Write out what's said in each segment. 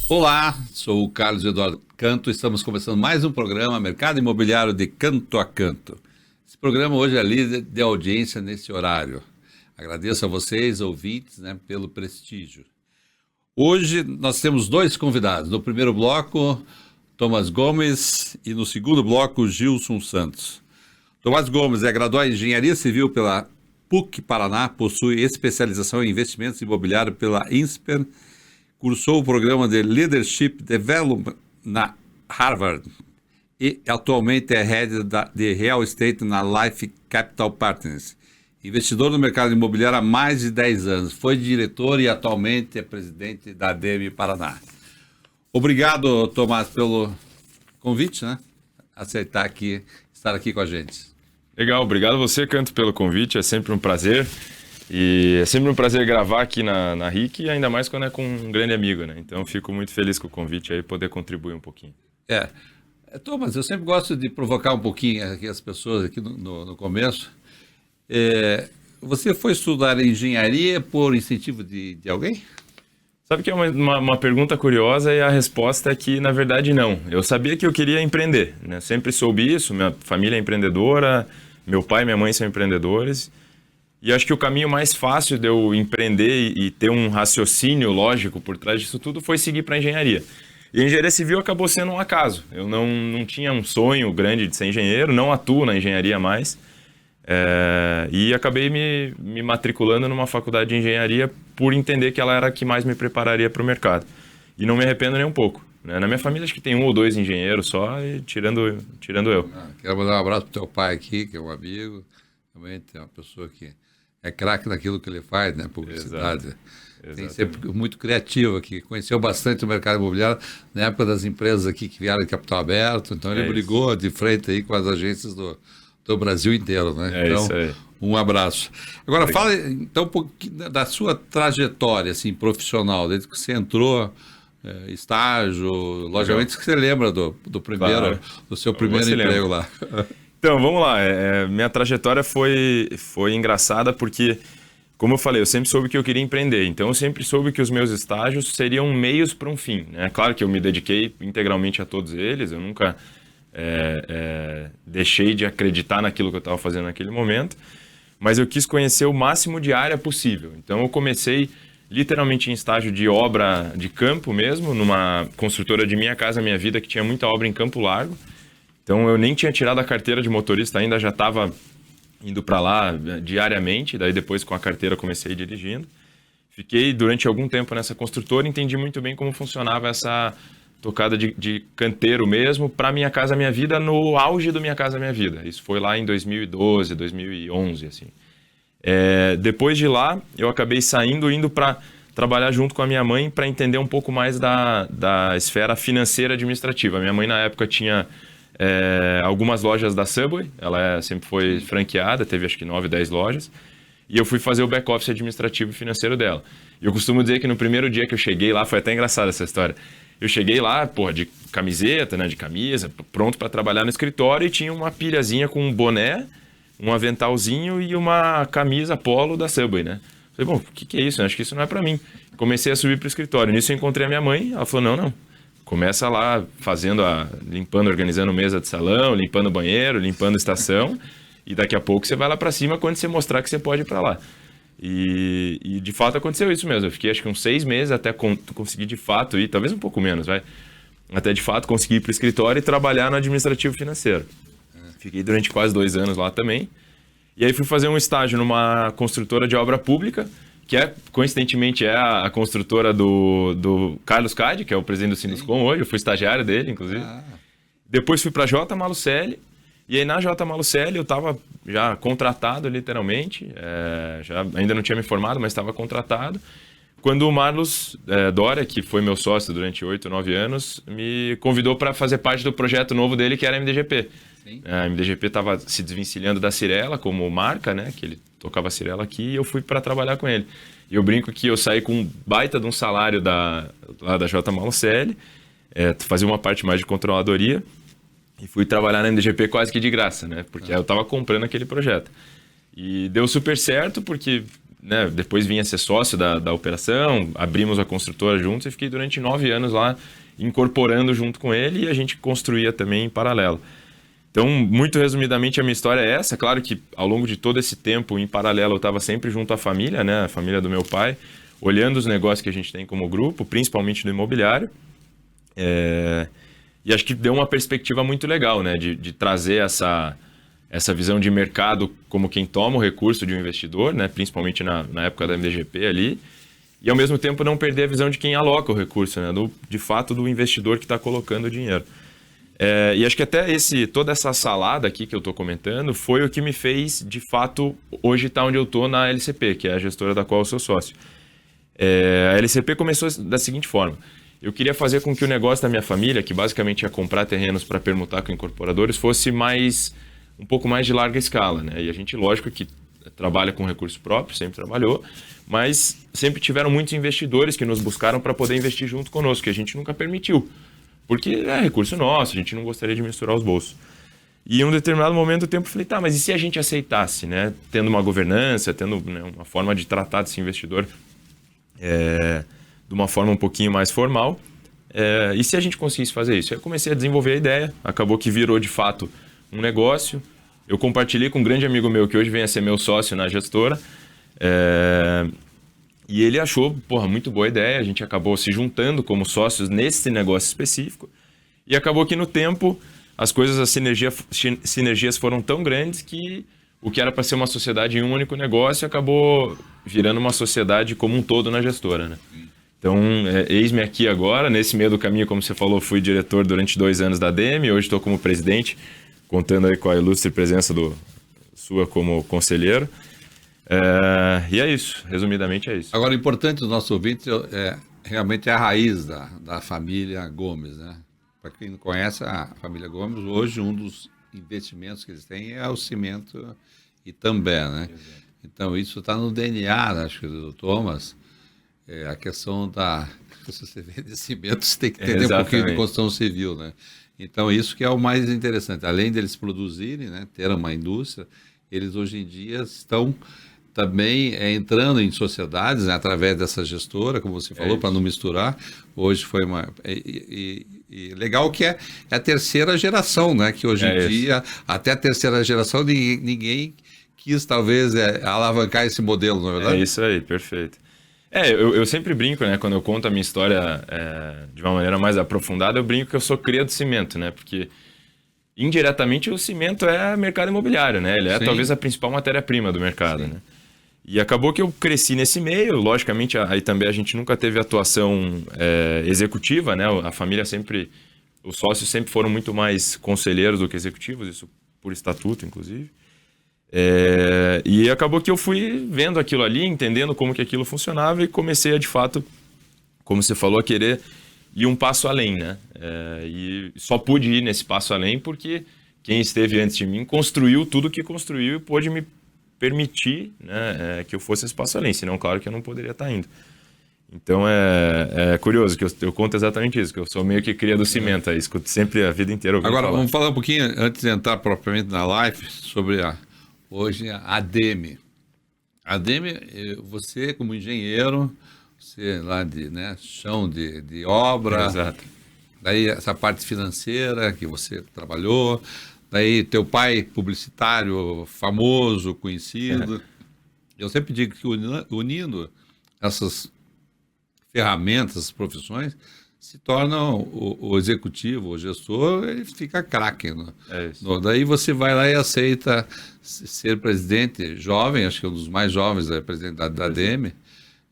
Olá, sou o Carlos Eduardo Canto. Estamos começando mais um programa Mercado Imobiliário de Canto a Canto. Esse programa hoje é líder de audiência nesse horário. Agradeço a vocês, ouvintes, pelo prestígio. Hoje nós temos dois convidados. No primeiro bloco, Tomás Gomes e no segundo bloco, Gilson Santos. Tomás Gomes é graduado em Engenharia Civil pela PUC Paraná, possui especialização em investimentos imobiliários pela INSPER, cursou o programa de Leadership Development na Harvard e atualmente é head de Real Estate na Life Capital Partners. Investidor no mercado imobiliário há mais de 10 anos. Foi diretor e atualmente é presidente da ADEME Paraná. Obrigado, Tomás, pelo convite, aceitar estar aqui com a gente. Legal, obrigado a você, Canto, pelo convite. É sempre um prazer. E é sempre um prazer gravar aqui na RIC, e ainda mais quando é com um grande amigo, né? Então, fico muito feliz com o convite aí, poder contribuir um pouquinho. Thomas, eu sempre gosto de provocar um pouquinho aqui as pessoas aqui no começo. Você foi estudar engenharia por incentivo de alguém? Sabe que é uma pergunta curiosa e a resposta é que, na verdade, não. Eu sabia que eu queria empreender, né? Sempre soube isso, minha família é empreendedora, meu pai e minha mãe são empreendedores. E acho que o caminho mais fácil de eu empreender e ter um raciocínio lógico por trás disso tudo foi seguir para a engenharia. E a engenharia civil acabou sendo um acaso. Eu não tinha um sonho grande de ser engenheiro, não atuo na engenharia mais. E acabei me matriculando numa faculdade de engenharia por entender que ela era a que mais me prepararia para o mercado. E não me arrependo nem um pouco, né? Na minha família acho que tem um ou dois engenheiros só, e tirando eu. Quero mandar um abraço para o teu pai aqui, que é um amigo. Também tem uma pessoa que é craque naquilo que ele faz, né? Publicidade. Tem sempre muito criativo aqui. Conheceu bastante o mercado imobiliário na época das empresas aqui que vieram de capital aberto. Então ele brigou de frente aí com as agências do Brasil inteiro, né? Então, isso aí. Um abraço. Agora, fala então um pouquinho da sua trajetória assim, profissional, desde que você entrou, estágio, logicamente que você lembra do seu primeiro emprego lá. Então, vamos lá. Minha trajetória foi engraçada porque, como eu falei, eu sempre soube que eu queria empreender. Então, eu sempre soube que os meus estágios seriam meios para um fim, né? Claro que eu me dediquei integralmente a todos eles. Eu nunca deixei de acreditar naquilo que eu estava fazendo naquele momento. Mas eu quis conhecer o máximo de área possível. Então, eu comecei literalmente em estágio de obra de campo mesmo, numa construtora de Minha Casa Minha Vida, que tinha muita obra em Campo Largo. Então, eu nem tinha tirado a carteira de motorista ainda, já estava indo para lá diariamente. Daí, depois, com a carteira, comecei dirigindo. Fiquei durante algum tempo nessa construtora, entendi muito bem como funcionava essa tocada de canteiro mesmo para Minha Casa Minha Vida, no auge do Minha Casa Minha Vida. Isso foi lá em 2012, 2011, assim. Depois de lá, eu acabei indo para trabalhar junto com a minha mãe para entender um pouco mais da esfera financeira administrativa. A minha mãe, na época, tinha algumas lojas da Subway, ela sempre foi franqueada, teve acho que 9, 10 lojas, e eu fui fazer o back-office administrativo e financeiro dela. E eu costumo dizer que no primeiro dia que eu cheguei lá, foi até engraçada essa história, eu cheguei lá, de camiseta, né, de camisa, pronto para trabalhar no escritório, e tinha uma pilhazinha com um boné, um aventalzinho e uma camisa polo da Subway, né? Falei, bom, o que é isso? Acho que isso não é para mim. Comecei a subir para o escritório. Nisso eu encontrei a minha mãe, ela falou, não. Começa lá limpando, organizando mesa de salão, limpando banheiro, limpando estação, e daqui a pouco você vai lá para cima quando você mostrar que você pode ir para lá. E de fato aconteceu isso mesmo. Eu fiquei acho que uns 6 meses até conseguir de fato ir, talvez um pouco menos, até de fato conseguir ir para o escritório e trabalhar no administrativo financeiro. Fiquei durante quase 2 anos lá também. E aí fui fazer um estágio numa construtora de obra pública, que coincidentemente é a construtora do Carlos Cade, que é o presidente do Sinduscom hoje. Eu fui estagiário dele, inclusive. Depois fui para a J. Malucelli. E aí na J. Malucelli eu estava já contratado, literalmente. Ainda não tinha me formado, mas estava contratado. Quando o Marlos Dória, que foi meu sócio durante 8, 9 anos, me convidou para fazer parte do projeto novo dele, que era a MDGP. Sim. A MDGP estava se desvencilhando da Cirela como marca, né? Que ele tocava a Cirela aqui, e eu fui para trabalhar com ele. E eu brinco que eu saí com um baita de um salário lá da J. Malucelli, fazia uma parte mais de controladoria, e fui trabalhar na MDGP quase que de graça, né? Porque eu estava comprando aquele projeto. E deu super certo, porque né, depois vim a ser sócio da operação, abrimos a construtora juntos e fiquei durante 9 anos lá incorporando junto com ele, e a gente construía também em paralelo. Então, muito resumidamente, a minha história é essa. Claro que ao longo de todo esse tempo, em paralelo, eu estava sempre junto à família, né, a família do meu pai, olhando os negócios que a gente tem como grupo, principalmente do imobiliário. E acho que deu uma perspectiva muito legal, né, de trazer essa visão de mercado como quem toma o recurso de um investidor, né, principalmente na época da MDGP ali, e ao mesmo tempo não perder a visão de quem aloca o recurso, né, de fato do investidor que está colocando o dinheiro. E acho que até toda essa salada aqui que eu estou comentando foi o que me fez, de fato, hoje estar onde eu estou na LCP, que é a gestora da qual eu sou sócio. A LCP começou da seguinte forma: eu queria fazer com que o negócio da minha família, que basicamente é comprar terrenos para permutar com incorporadores, fosse um pouco mais de larga escala, né? E a gente, lógico, que trabalha com recurso próprio, sempre trabalhou, mas sempre tiveram muitos investidores que nos buscaram para poder investir junto conosco, que a gente nunca permitiu. Porque é recurso nosso, a gente não gostaria de misturar os bolsos. E em um determinado momento do tempo eu falei, tá, mas e se a gente aceitasse, né? Tendo uma governança, tendo, né, uma forma de tratar desse investidor de uma forma um pouquinho mais formal, e se a gente conseguisse fazer isso? Aí eu comecei a desenvolver a ideia, acabou que virou de fato um negócio. Eu compartilhei com um grande amigo meu que hoje vem a ser meu sócio na gestora, e ele achou, muito boa ideia. A gente acabou se juntando como sócios nesse negócio específico. E acabou que no tempo, as sinergias foram tão grandes que o que era para ser uma sociedade em um único negócio acabou virando uma sociedade como um todo na gestora, né? Então, eis-me aqui agora. Nesse meio do caminho, como você falou, fui diretor durante 2 anos da ADM. Hoje estou como presidente, contando aí com a ilustre presença sua como conselheiro. E é isso, resumidamente é isso. Agora, o importante dos nossos ouvintes realmente é a raiz da família Gomes, né? Para quem não conhece a família Gomes, hoje um dos investimentos que eles têm é o cimento Itambé, né? Exato. Então, isso está no DNA, acho que, do Thomas, a questão se você vende cimento, você tem que entender um pouquinho de construção civil, né? Então, isso que é o mais interessante. Além deles produzirem, né, ter uma indústria, eles hoje em dia estão também entrando em sociedades, né, através dessa gestora, como você falou, para não misturar. Hoje foi e legal que é a terceira geração, né? Que hoje em dia, até a terceira geração, ninguém quis talvez alavancar esse modelo, não é verdade? É isso aí, perfeito. Eu sempre brinco, né? Quando eu conto a minha história de uma maneira mais aprofundada, eu brinco que eu sou cria do cimento, né? Porque indiretamente o cimento é mercado imobiliário, né? Ele é talvez a principal matéria-prima do mercado, né? E acabou que eu cresci nesse meio. Logicamente, aí também a gente nunca teve atuação executiva, né? A família sempre, os sócios sempre foram muito mais conselheiros do que executivos, isso por estatuto, inclusive. E acabou que eu fui vendo aquilo ali, entendendo como que aquilo funcionava e comecei a, de fato, como você falou, a querer ir um passo além, né? E só pude ir nesse passo além porque quem esteve antes de mim construiu tudo que construiu e pôde me permitir, né, que eu fosse esse passo além, senão claro que eu não poderia estar indo. Então é curioso que eu conto exatamente isso, que eu sou meio que cria do cimento, escuto sempre a vida inteira. Agora, vamos falar um pouquinho, antes de entrar propriamente na live, sobre hoje a ADM. A ADM, você como engenheiro, você lá de chão de obra, exato. Daí essa parte financeira que você trabalhou, daí teu pai publicitário famoso, conhecido. Eu sempre digo que unindo essas ferramentas, essas profissões, se torna o executivo, o gestor, ele fica craque. Né? Daí você vai lá e aceita ser presidente jovem, acho que é um dos mais jovens, presidente da ADM.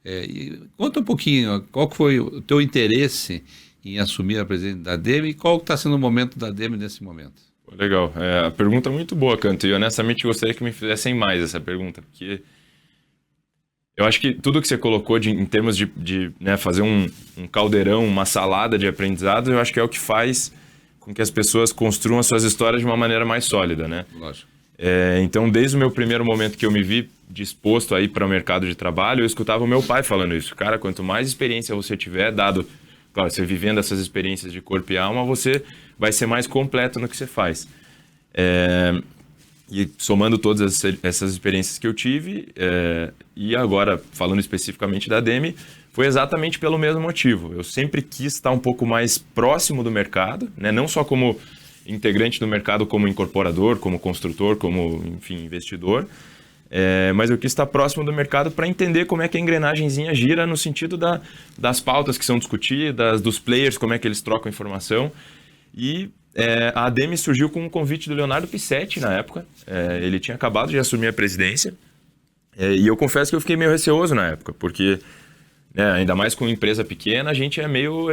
E conta um pouquinho, qual foi o teu interesse em assumir a presidência da ADM e qual está sendo o momento da ADM nesse momento? Legal, a pergunta é muito boa, Canto, e honestamente gostaria que me fizessem mais essa pergunta, porque eu acho que tudo que você colocou em termos de fazer um caldeirão, uma salada de aprendizado, eu acho que é o que faz com que as pessoas construam as suas histórias de uma maneira mais sólida, né? Lógico. Então, desde o meu primeiro momento que eu me vi disposto a ir para o mercado de trabalho, eu escutava o meu pai falando isso. Cara, quanto mais experiência você tiver, claro, você vivendo essas experiências de corpo e alma, você vai ser mais completo no que você faz. E somando todas essas experiências que eu tive, e agora falando especificamente da Demi, foi exatamente pelo mesmo motivo. Eu sempre quis estar um pouco mais próximo do mercado, né? Não só como integrante do mercado, como incorporador, como construtor, como, enfim, investidor, mas eu quis estar próximo do mercado para entender como é que a engrenagemzinha gira no sentido das pautas que são discutidas, dos players, como é que eles trocam informação. E a Ademi surgiu com um convite do Leonardo Pissetti na época. Ele tinha acabado de assumir a presidência. E eu confesso que eu fiquei meio receoso na época, porque ainda mais com uma empresa pequena, a gente é meio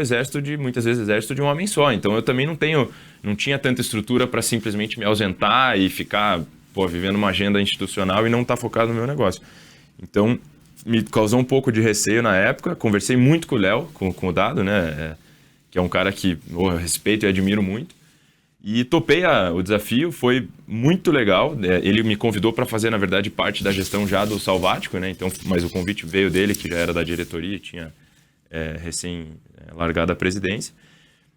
muitas vezes exército de um homem só. Então eu também não tinha tanta estrutura para simplesmente me ausentar e ficar vivendo uma agenda institucional e não estar focado no meu negócio. Então me causou um pouco de receio na época. Conversei muito com o Léo, com o Dado, né? Que é um cara que eu respeito e admiro muito. E topei o desafio, foi muito legal. Ele me convidou para fazer, na verdade, parte da gestão já do Salvático, né? Então, mas o convite veio dele, que já era da diretoria, tinha recém largado a presidência.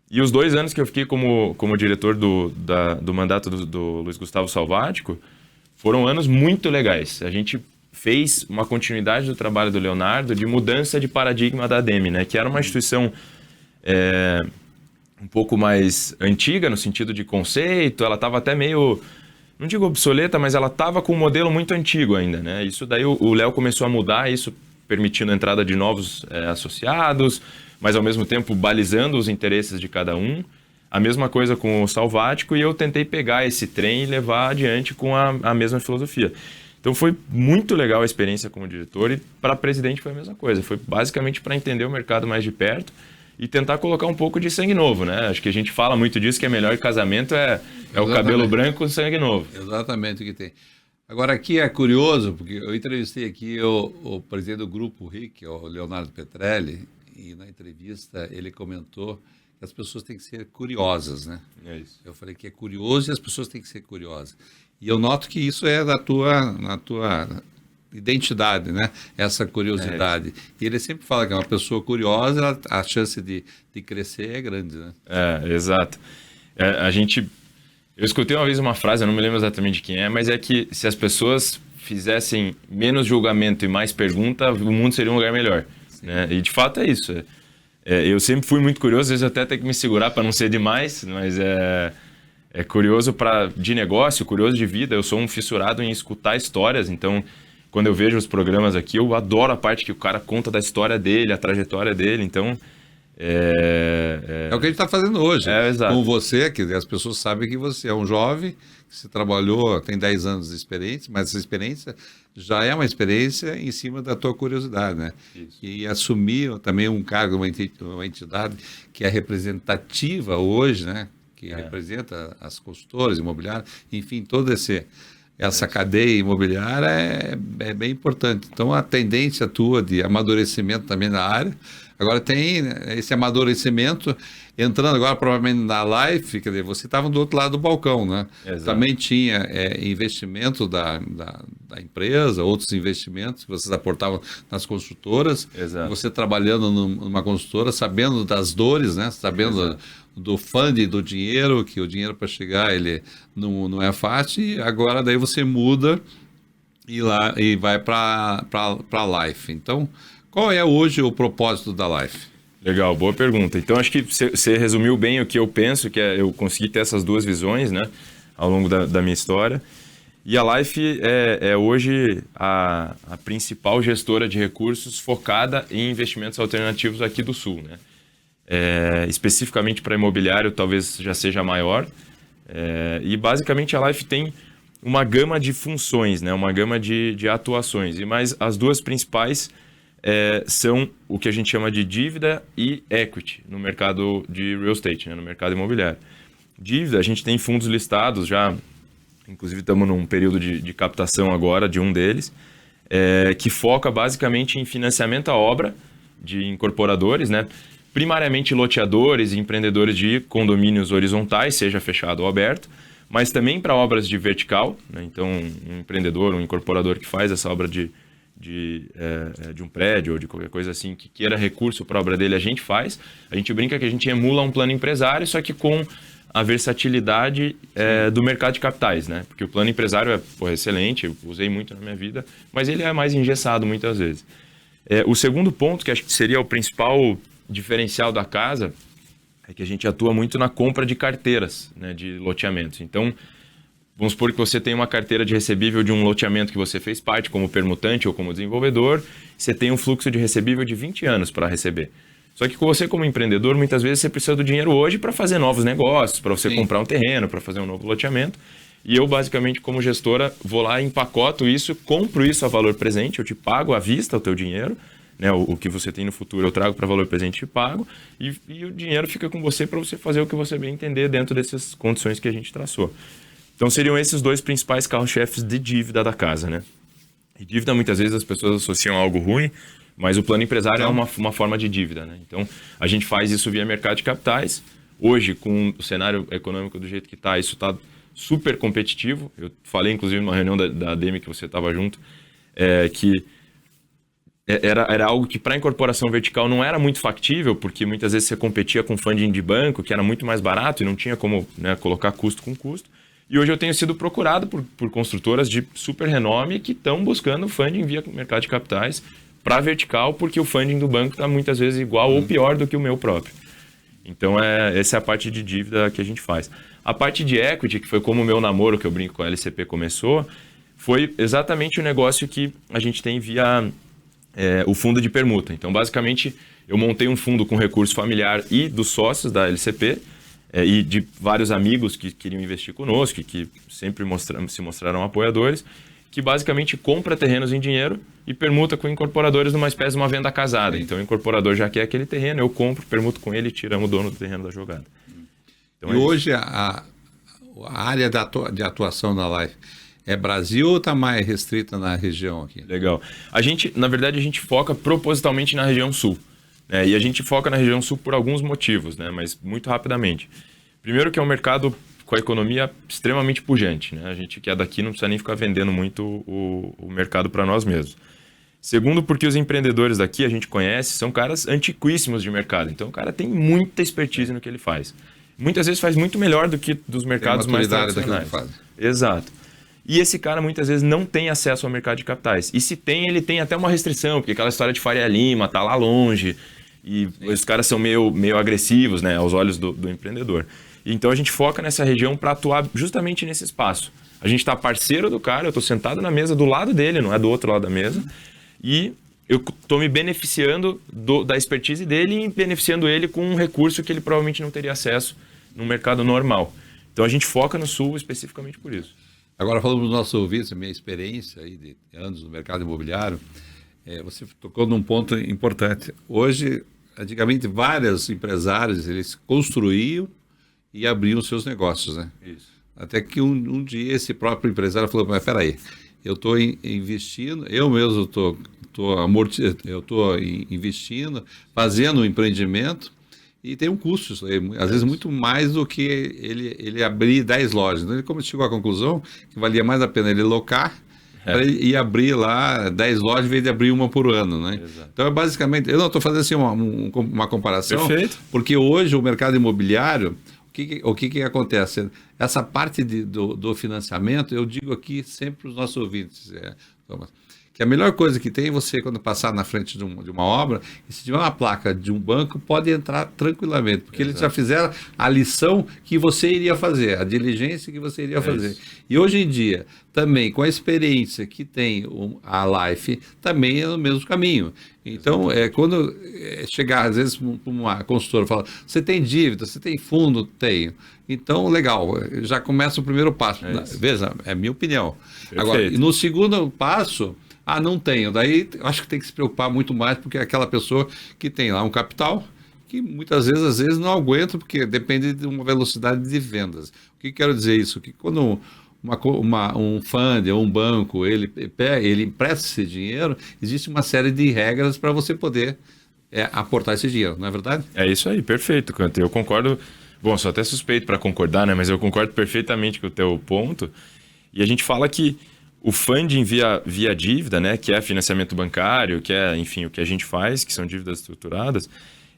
E os 2 anos que eu fiquei como diretor do mandato do Luiz Gustavo Salvático foram anos muito legais. A gente fez uma continuidade do trabalho do Leonardo de mudança de paradigma da Ademi, né? Que era uma instituição um pouco mais antiga no sentido de conceito, ela estava até meio, não digo obsoleta, mas ela estava com um modelo muito antigo ainda, né? Isso daí o Léo começou a mudar, isso permitindo a entrada de novos associados, mas ao mesmo tempo balizando os interesses de cada um. A mesma coisa com o Salvático, e eu tentei pegar esse trem e levar adiante com a mesma filosofia. Então foi muito legal a experiência como diretor, e para presidente foi a mesma coisa, foi basicamente para entender o mercado mais de perto e tentar colocar um pouco de sangue novo, né? Acho que a gente fala muito disso, que é melhor casamento é o cabelo branco com sangue novo. Exatamente o que tem. Agora aqui é curioso, porque eu entrevistei aqui o presidente do Grupo RIC, o Leonardo Petrelli, e na entrevista ele comentou que as pessoas têm que ser curiosas, né? É isso. Eu falei que é curioso e as pessoas têm que ser curiosas. E eu noto que isso é na tua identidade, né? Essa curiosidade. E ele sempre fala que é uma pessoa curiosa, a chance de crescer é grande, né? Exato. Eu escutei uma vez uma frase, eu não me lembro exatamente de quem é, mas é que se as pessoas fizessem menos julgamento e mais pergunta, o mundo seria um lugar melhor, né? E de fato é isso. Eu sempre fui muito curioso, às vezes eu até tenho que me segurar para não ser demais, mas é curioso de negócio, curioso de vida. Eu sou um fissurado em escutar histórias, então quando eu vejo os programas aqui, eu adoro a parte que o cara conta da história dele, a trajetória dele, então... É o que a gente está fazendo hoje. Exato. Com você, que as pessoas sabem que você é um jovem, que você trabalhou, tem 10 anos de experiência, mas essa experiência já é uma experiência em cima da tua curiosidade, né? Isso. E assumir também um cargo, uma entidade que é representativa hoje, né? Que representa as consultoras imobiliárias, enfim, toda essa cadeia imobiliária é bem importante. Então, a tendência tua de amadurecimento também na área, agora tem esse amadurecimento entrando agora provavelmente na Life, quer dizer, você estava do outro lado do balcão, né? Exato. Também tinha investimento da empresa, outros investimentos que vocês aportavam nas construtoras. Exato. Você trabalhando numa construtora, sabendo das dores, né? Sabendo do funding, do dinheiro, que o dinheiro para chegar ele não é fácil, e agora daí você muda e vai para a Life. Então, qual é hoje o propósito da Life? Legal, boa pergunta. Então, acho que você resumiu bem o que eu penso, que eu consegui ter essas duas visões, né, ao longo da minha história. E a Life é hoje a principal gestora de recursos focada em investimentos alternativos aqui do Sul, né? Especificamente para imobiliário, talvez já seja maior. E basicamente a Life tem uma gama de funções, né? Uma gama de atuações. Mas as duas principais são o que a gente chama de dívida e equity no mercado de real estate, né? No mercado imobiliário. Dívida, a gente tem fundos listados já, inclusive estamos num período de captação agora de um deles, que foca basicamente em financiamento à obra de incorporadores, né? Primariamente loteadores e empreendedores de condomínios horizontais, seja fechado ou aberto, mas também para obras de vertical, né? Então um empreendedor, um incorporador que faz essa obra de um prédio ou de qualquer coisa assim, que queira recurso para a obra dele, a gente faz. A gente brinca que a gente emula um plano empresário, só que com a versatilidade do mercado de capitais, né? Porque o plano empresário é excelente, eu usei muito na minha vida, mas ele é mais engessado muitas vezes. O segundo ponto, que acho que seria o principal diferencial da casa, é que a gente atua muito na compra de carteiras, né, de loteamentos. Então, vamos supor que você tem uma carteira de recebível de um loteamento que você fez parte, como permutante ou como desenvolvedor, você tem um fluxo de recebível de 20 anos para receber. Só que você, como empreendedor, muitas vezes você precisa do dinheiro hoje para fazer novos negócios, para você comprar um terreno, para fazer um novo loteamento. E eu, basicamente, como gestora, vou lá, empacoto isso, compro isso a valor presente, eu te pago à vista o teu dinheiro, né, o que você tem no futuro eu trago para valor presente e te pago, e o dinheiro fica com você para você fazer o que você bem entender dentro dessas condições que a gente traçou. Então seriam esses dois principais carros-chefes de dívida da casa, né? E dívida muitas vezes as pessoas associam a algo ruim, mas o plano empresário é uma forma de dívida, né? Então a gente faz isso via mercado de capitais. Hoje, com o cenário econômico do jeito que está, isso está super competitivo. Eu falei, inclusive, numa reunião da ADEME que você estava junto, que era algo que para incorporação vertical não era muito factível, porque muitas vezes você competia com funding de banco, que era muito mais barato e não tinha como, né, colocar custo com custo. E hoje eu tenho sido procurado por construtoras de super renome que estão buscando funding via mercado de capitais para vertical, porque o funding do banco está muitas vezes igual ou pior do que o meu próprio. Então, essa é a parte de dívida que a gente faz. A parte de equity, que foi como o meu namoro, que eu brinco com a LCP, começou, foi exatamente o negócio que a gente tem via o fundo de permuta. Então, basicamente, eu montei um fundo com recurso familiar e dos sócios da LCP, e de vários amigos que queriam investir conosco, que sempre se mostraram apoiadores, que basicamente compra terrenos em dinheiro e permuta com incorporadores numa espécie de uma venda casada. Então o incorporador já quer aquele terreno, eu compro, permuto com ele e tiramos o dono do terreno da jogada. Então, e hoje a área de atuação da Life é Brasil ou está mais restrita na região aqui? Legal. Na verdade, a gente foca propositalmente na região sul. E a gente foca na região sul por alguns motivos, né? Mas muito rapidamente. Primeiro que é um mercado com a economia extremamente pujante, né? A gente que é daqui não precisa nem ficar vendendo muito o mercado para nós mesmos. Segundo, porque os empreendedores daqui, a gente conhece, são caras antiquíssimos de mercado. Então o cara tem muita expertise no que ele faz. Muitas vezes faz muito melhor do que dos mercados mais tradicionais. Exato. E esse cara muitas vezes não tem acesso ao mercado de capitais. E se tem, ele tem até uma restrição, porque aquela história de Faria Lima, tá lá longe, e os caras são meio agressivos, né, aos olhos do empreendedor. Então a gente foca nessa região para atuar justamente nesse espaço. A gente está parceiro do cara, eu estou sentado na mesa do lado dele, não é do outro lado da mesa, e eu estou me beneficiando da expertise dele e beneficiando ele com um recurso que ele provavelmente não teria acesso no mercado normal. Então a gente foca no Sul especificamente por isso. Agora, falando dos nossos ouvintes, a minha experiência aí de anos no mercado imobiliário, você tocou num ponto importante. Hoje, antigamente, vários empresários, eles construíam e abriam seus negócios, né? Isso. Até que um dia esse próprio empresário falou, mas peraí, eu estou investindo, eu mesmo estou investindo, fazendo um empreendimento, e tem um custo, às vezes muito mais do que ele abrir 10 lojas. Então, ele chegou à conclusão que valia mais a pena ele locar para ele ir abrir lá 10 lojas em vez de abrir uma por ano, né? Exato. Então, basicamente, eu não estou fazendo assim uma comparação, perfeito, porque hoje o mercado imobiliário, o que acontece? Essa parte do financiamento, eu digo aqui sempre para os nossos ouvintes, Thomas, que a melhor coisa que tem, você quando passar na frente de uma obra, e se tiver uma placa de um banco, pode entrar tranquilamente, porque eles já fizeram a lição que você iria fazer, a diligência que você iria fazer. Isso. E hoje em dia, também com a experiência que tem a Life, também é no mesmo caminho. Então, quando chegar, às vezes, para uma consultora e falar, você tem dívida, você tem fundo? Tenho. Então, legal, já começa o primeiro passo. Veja, é a minha opinião. Perfeito. Agora, no segundo passo, não tenho. Daí, acho que tem que se preocupar muito mais, porque é aquela pessoa que tem lá um capital, que muitas vezes, às vezes, não aguenta, porque depende de uma velocidade de vendas. O que quero dizer isso? Que quando um fundo ou um banco, ele empresta esse dinheiro, existe uma série de regras para você poder aportar esse dinheiro, não é verdade? É isso aí, perfeito, Canto. Eu concordo, bom, sou até suspeito para concordar, né? Mas eu concordo perfeitamente com o teu ponto. E a gente fala que o funding via dívida, né, que é financiamento bancário, que é, enfim, o que a gente faz, que são dívidas estruturadas,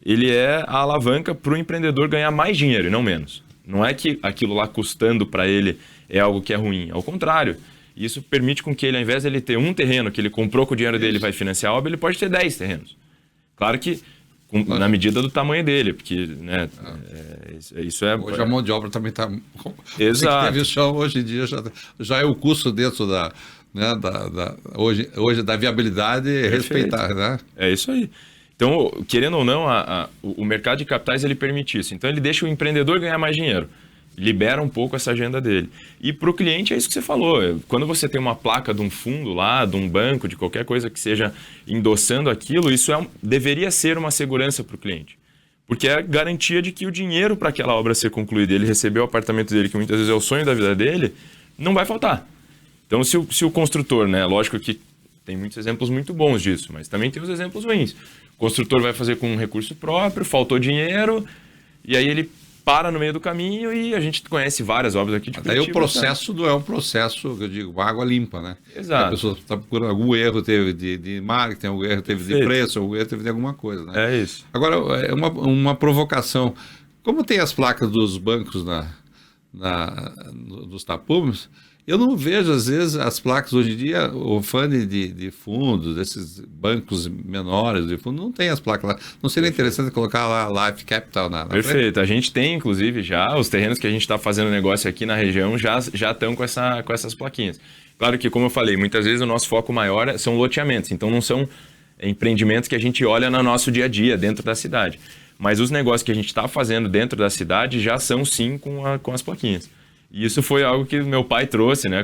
ele é a alavanca para o empreendedor ganhar mais dinheiro e não menos. Não é que aquilo lá custando para ele é algo que é ruim. Ao contrário, isso permite com que ele, ao invés de ele ter um terreno que ele comprou com o dinheiro dele e vai financiar a obra, ele pode ter 10 terrenos. Claro que na medida do tamanho dele, porque né, isso é... Hoje a mão de obra também está... Exato. Teve o chão, hoje em dia já é o custo dentro da... Né, hoje da viabilidade respeitar, né? É isso aí. Então, querendo ou não, o mercado de capitais ele permite isso. Então, ele deixa o empreendedor ganhar mais dinheiro. Libera um pouco essa agenda dele. E para o cliente é isso que você falou. Quando você tem uma placa de um fundo lá, de um banco, de qualquer coisa que seja endossando aquilo, isso deveria ser uma segurança para o cliente. Porque é a garantia de que o dinheiro para aquela obra ser concluída, ele receber o apartamento dele, que muitas vezes é o sonho da vida dele, não vai faltar. Então, se o construtor, né, lógico que tem muitos exemplos muito bons disso, mas também tem os exemplos ruins. O construtor vai fazer com um recurso próprio, faltou dinheiro, e aí ele para no meio do caminho e a gente conhece várias obras aqui de Curitiba. Daí o processo não é um processo, eu digo, água limpa, né? Exato. A pessoa está procurando algum erro teve de marketing, algum erro teve de preço, algum erro teve de alguma coisa, né? É isso. Agora, é uma provocação. Como tem as placas dos bancos nos tapumes, eu não vejo, às vezes, as placas hoje em dia, o fundo de fundos, desses bancos menores de fundo, não tem as placas lá. Não seria interessante colocar lá Life Capital na Perfeito. frente? A gente tem, inclusive, já os terrenos que a gente está fazendo negócio aqui na região já estão com essas plaquinhas. Claro que, como eu falei, muitas vezes o nosso foco maior são loteamentos, então não são empreendimentos que a gente olha no nosso dia a dia, dentro da cidade. Mas os negócios que a gente está fazendo dentro da cidade já são, sim, com as plaquinhas. E isso foi algo que meu pai trouxe, né?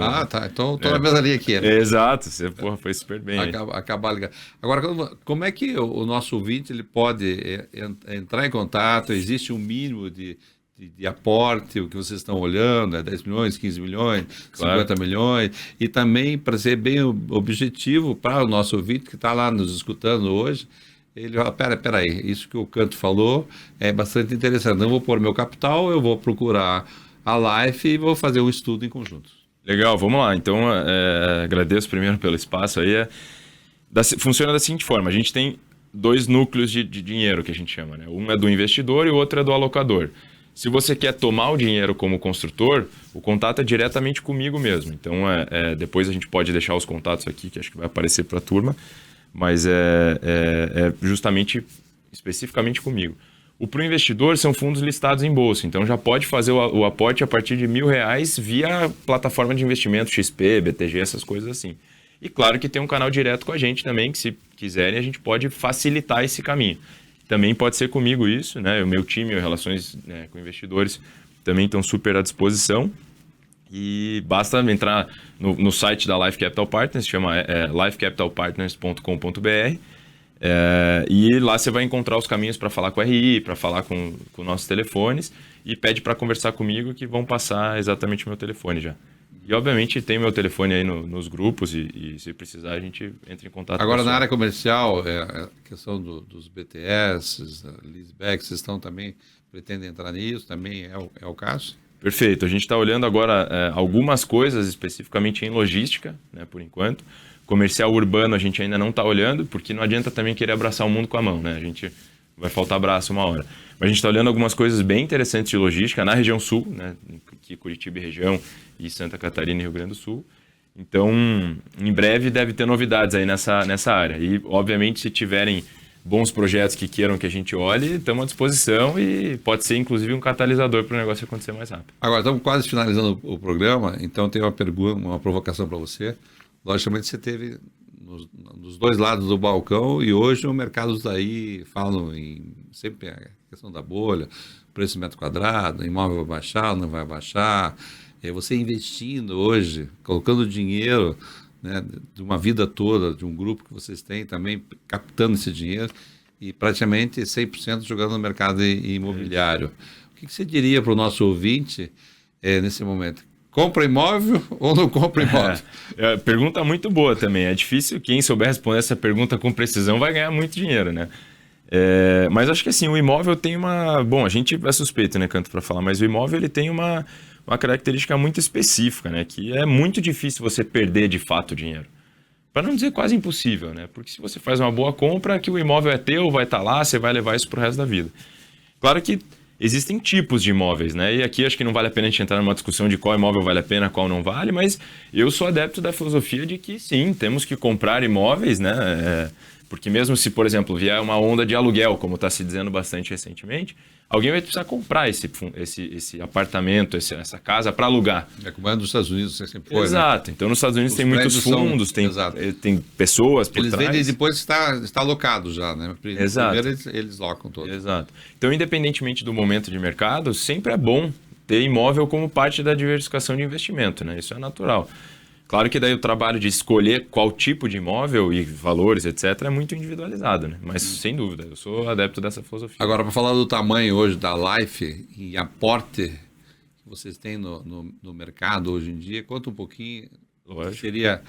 Ah, tá. Então estou na mesma linha aqui. Né? Exato. Você foi super bem. Acabar ligado. Agora, como é que o nosso ouvinte ele pode entrar em contato? Existe um mínimo de aporte, o que vocês estão olhando, 10 milhões, 15 milhões, claro. 50 milhões, e também, para ser bem objetivo para o nosso ouvinte que está lá nos escutando hoje, ele fala, peraí, isso que o Canto falou é bastante interessante, não vou pôr meu capital, eu vou procurar a Life e vou fazer um estudo em conjunto. Legal, vamos lá. Então, agradeço primeiro pelo espaço aí. Funciona da seguinte forma, a gente tem 2 núcleos de dinheiro que a gente chama, né? Um é do investidor e o outro é do alocador. Se você quer tomar o dinheiro como construtor, o contato é diretamente comigo mesmo. Então, depois a gente pode deixar os contatos aqui, que acho que vai aparecer para a turma, mas é justamente, especificamente comigo. Para o investidor, são fundos listados em bolsa, então já pode fazer o aporte a partir de R$1.000 via plataforma de investimento, XP, BTG, essas coisas assim. E claro que tem um canal direto com a gente também, que se quiserem a gente pode facilitar esse caminho. Também pode ser comigo isso, né? O meu time, relações com investidores, também estão super à disposição. E basta entrar no site da Life Capital Partners, chama lifecapitalpartners.com.br. E lá você vai encontrar os caminhos para falar com a RI, para falar com nossos telefones e pede para conversar comigo que vão passar exatamente o meu telefone já. E obviamente tem meu telefone aí nos grupos e se precisar a gente entra em contato. Agora na área comercial, a questão dos BTS, leasebacks, vocês também pretendem entrar nisso? Também é o caso? Perfeito. A gente está olhando agora algumas coisas especificamente em logística, né, por enquanto. Comercial urbano a gente ainda não está olhando, porque não adianta também querer abraçar o mundo com a mão, né? A gente vai faltar braço uma hora. Mas a gente está olhando algumas coisas bem interessantes de logística na região sul, né? Aqui Curitiba e região, e Santa Catarina e Rio Grande do Sul. Então, em breve deve ter novidades aí nessa área. E, obviamente, se tiverem bons projetos que queiram que a gente olhe, estamos à disposição e pode ser, inclusive, um catalisador para o negócio acontecer mais rápido. Agora, estamos quase finalizando o programa, então tem uma provocação para você. Logicamente, você teve nos 2 lados do balcão e hoje o mercado daí falam sempre a questão da bolha, preço de metro quadrado, imóvel vai baixar, não vai baixar. Você investindo hoje, colocando dinheiro, né, de uma vida toda, de um grupo que vocês têm também, captando esse dinheiro e praticamente 100% jogando no mercado imobiliário. O que você diria para o nosso ouvinte nesse momento? Compra imóvel ou não compra imóvel? Pergunta muito boa também. É difícil, quem souber responder essa pergunta com precisão vai ganhar muito dinheiro, né? Mas acho que assim, o imóvel tem uma... Bom, a gente é suspeito, né, Canto, para falar, mas o imóvel ele tem uma característica muito específica, né? Que é muito difícil você perder de fato dinheiro. Para não dizer quase impossível, né? Porque se você faz uma boa compra, que o imóvel é teu, vai estar lá, você vai levar isso para o resto da vida. Claro que existem tipos de imóveis, né? E aqui acho que não vale a pena a gente entrar numa discussão de qual imóvel vale a pena, qual não vale, mas eu sou adepto da filosofia de que sim, temos que comprar imóveis, né? Porque mesmo se, por exemplo, vier uma onda de aluguel, como está se dizendo bastante recentemente, alguém vai precisar comprar esse apartamento, essa casa para alugar. É como é nos Estados Unidos, você sempre foi, exato. Né? Então, nos Estados Unidos tem muitos fundos, tem pessoas por trás. Eles vendem depois está alocado já, né? Exato. Primeiro eles locam todo. Exato. Então, independentemente do momento de mercado, sempre é bom ter imóvel como parte da diversificação de investimento, né? Isso é natural. Claro que daí o trabalho de escolher qual tipo de imóvel e valores, etc., é muito individualizado, né? Mas, sem dúvida, eu sou adepto dessa filosofia. Agora, para falar do tamanho hoje da Life e aporte que vocês têm no mercado hoje em dia, conta um pouquinho. Lógico. Seria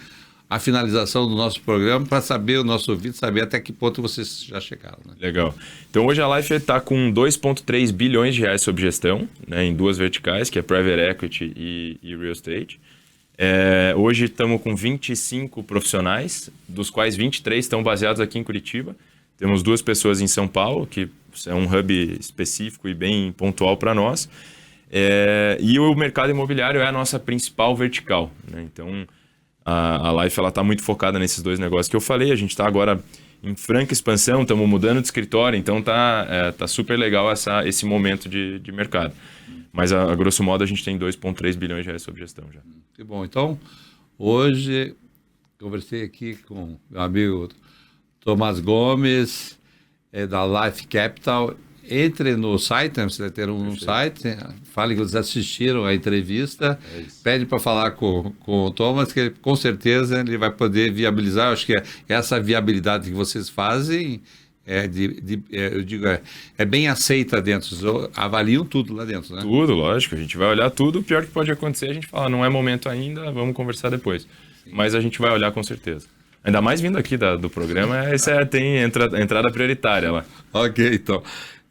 a finalização do nosso programa para saber, o nosso ouvinte saber até que ponto vocês já chegaram. Né? Legal. Então, hoje a Life está com 2,3 bilhões de reais sob gestão, né, em duas verticais, que é Private Equity e Real Estate. Hoje estamos com 25 profissionais, dos quais 23 estão baseados aqui em Curitiba. Temos 2 pessoas em São Paulo, que é um hub específico e bem pontual para nós. E o mercado imobiliário é a nossa principal vertical. Né? Então, a Life está muito focada nesses 2 negócios que eu falei. A gente está agora em franca expansão, estamos mudando de escritório, então tá super legal esse momento de mercado. Mas, a grosso modo, a gente tem 2,3 bilhões de reais sob gestão já. Que bom. Então, hoje, conversei aqui com meu amigo Tomás Gomes, da Life Capital. Entre no site, né? Você vai ter um site, fale que vocês assistiram a entrevista, pede para falar com o Thomas, que com certeza ele vai poder viabilizar. Eu acho que essa viabilidade que vocês fazem... eu digo, é bem aceita dentro, avaliam tudo lá dentro, né? Tudo, lógico, a gente vai olhar tudo, o pior que pode acontecer, a gente fala, não é momento ainda, vamos conversar depois. Sim. Mas a gente vai olhar com certeza. Ainda mais vindo aqui do programa, tem entrada prioritária lá. Ok, então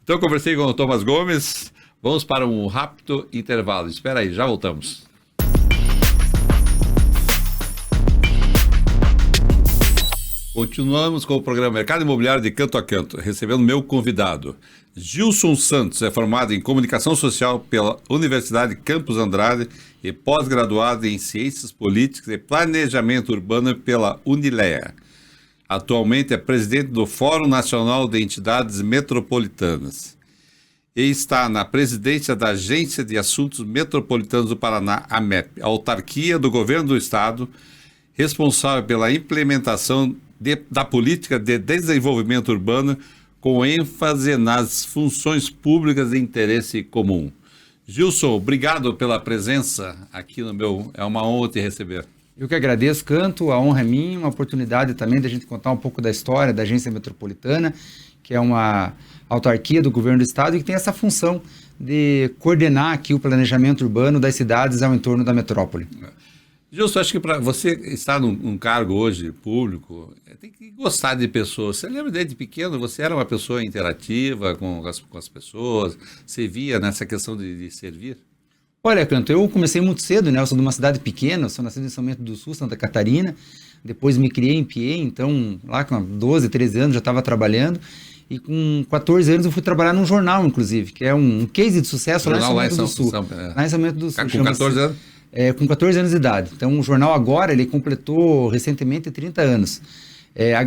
eu conversei com o Thomas Gomes, vamos para um rápido intervalo, espera aí, já voltamos. Continuamos com o programa Mercado Imobiliário de Canto a Canto, recebendo meu convidado. Gilson Santos é formado em Comunicação Social pela Universidade Campos Andrade e pós-graduado em Ciências Políticas e Planejamento Urbano pela Unileia. Atualmente é presidente do Fórum Nacional de Entidades Metropolitanas e está na presidência da Agência de Assuntos Metropolitanos do Paraná, AMEP, autarquia do Governo do Estado, responsável pela implementação da política de desenvolvimento urbano com ênfase nas funções públicas de interesse comum. Gilson, obrigado pela presença aqui no meu... É uma honra te receber. Eu que agradeço, Canto, a honra é minha, uma oportunidade também da gente contar um pouco da história da Agência Metropolitana, que é uma autarquia do Governo do Estado e que tem essa função de coordenar aqui o planejamento urbano das cidades ao entorno da metrópole. Gilson, acho que para você estar num cargo hoje público, tem que gostar de pessoas. Você lembra desde pequeno, você era uma pessoa interativa com as pessoas, você via nessa questão de servir? Olha, Canto, eu comecei muito cedo, né? Eu sou de uma cidade pequena, eu sou nascido em São Bento do Sul, Santa Catarina, depois me criei em Piê, então lá com 12, 13 anos já estava trabalhando, e com 14 anos eu fui trabalhar num jornal, inclusive, que é um case de sucesso lá em São Bento do Sul. Lá em São Bento do Sul. Com 14 anos? Com 14 anos de idade. Então, o jornal agora, ele completou recentemente 30 anos.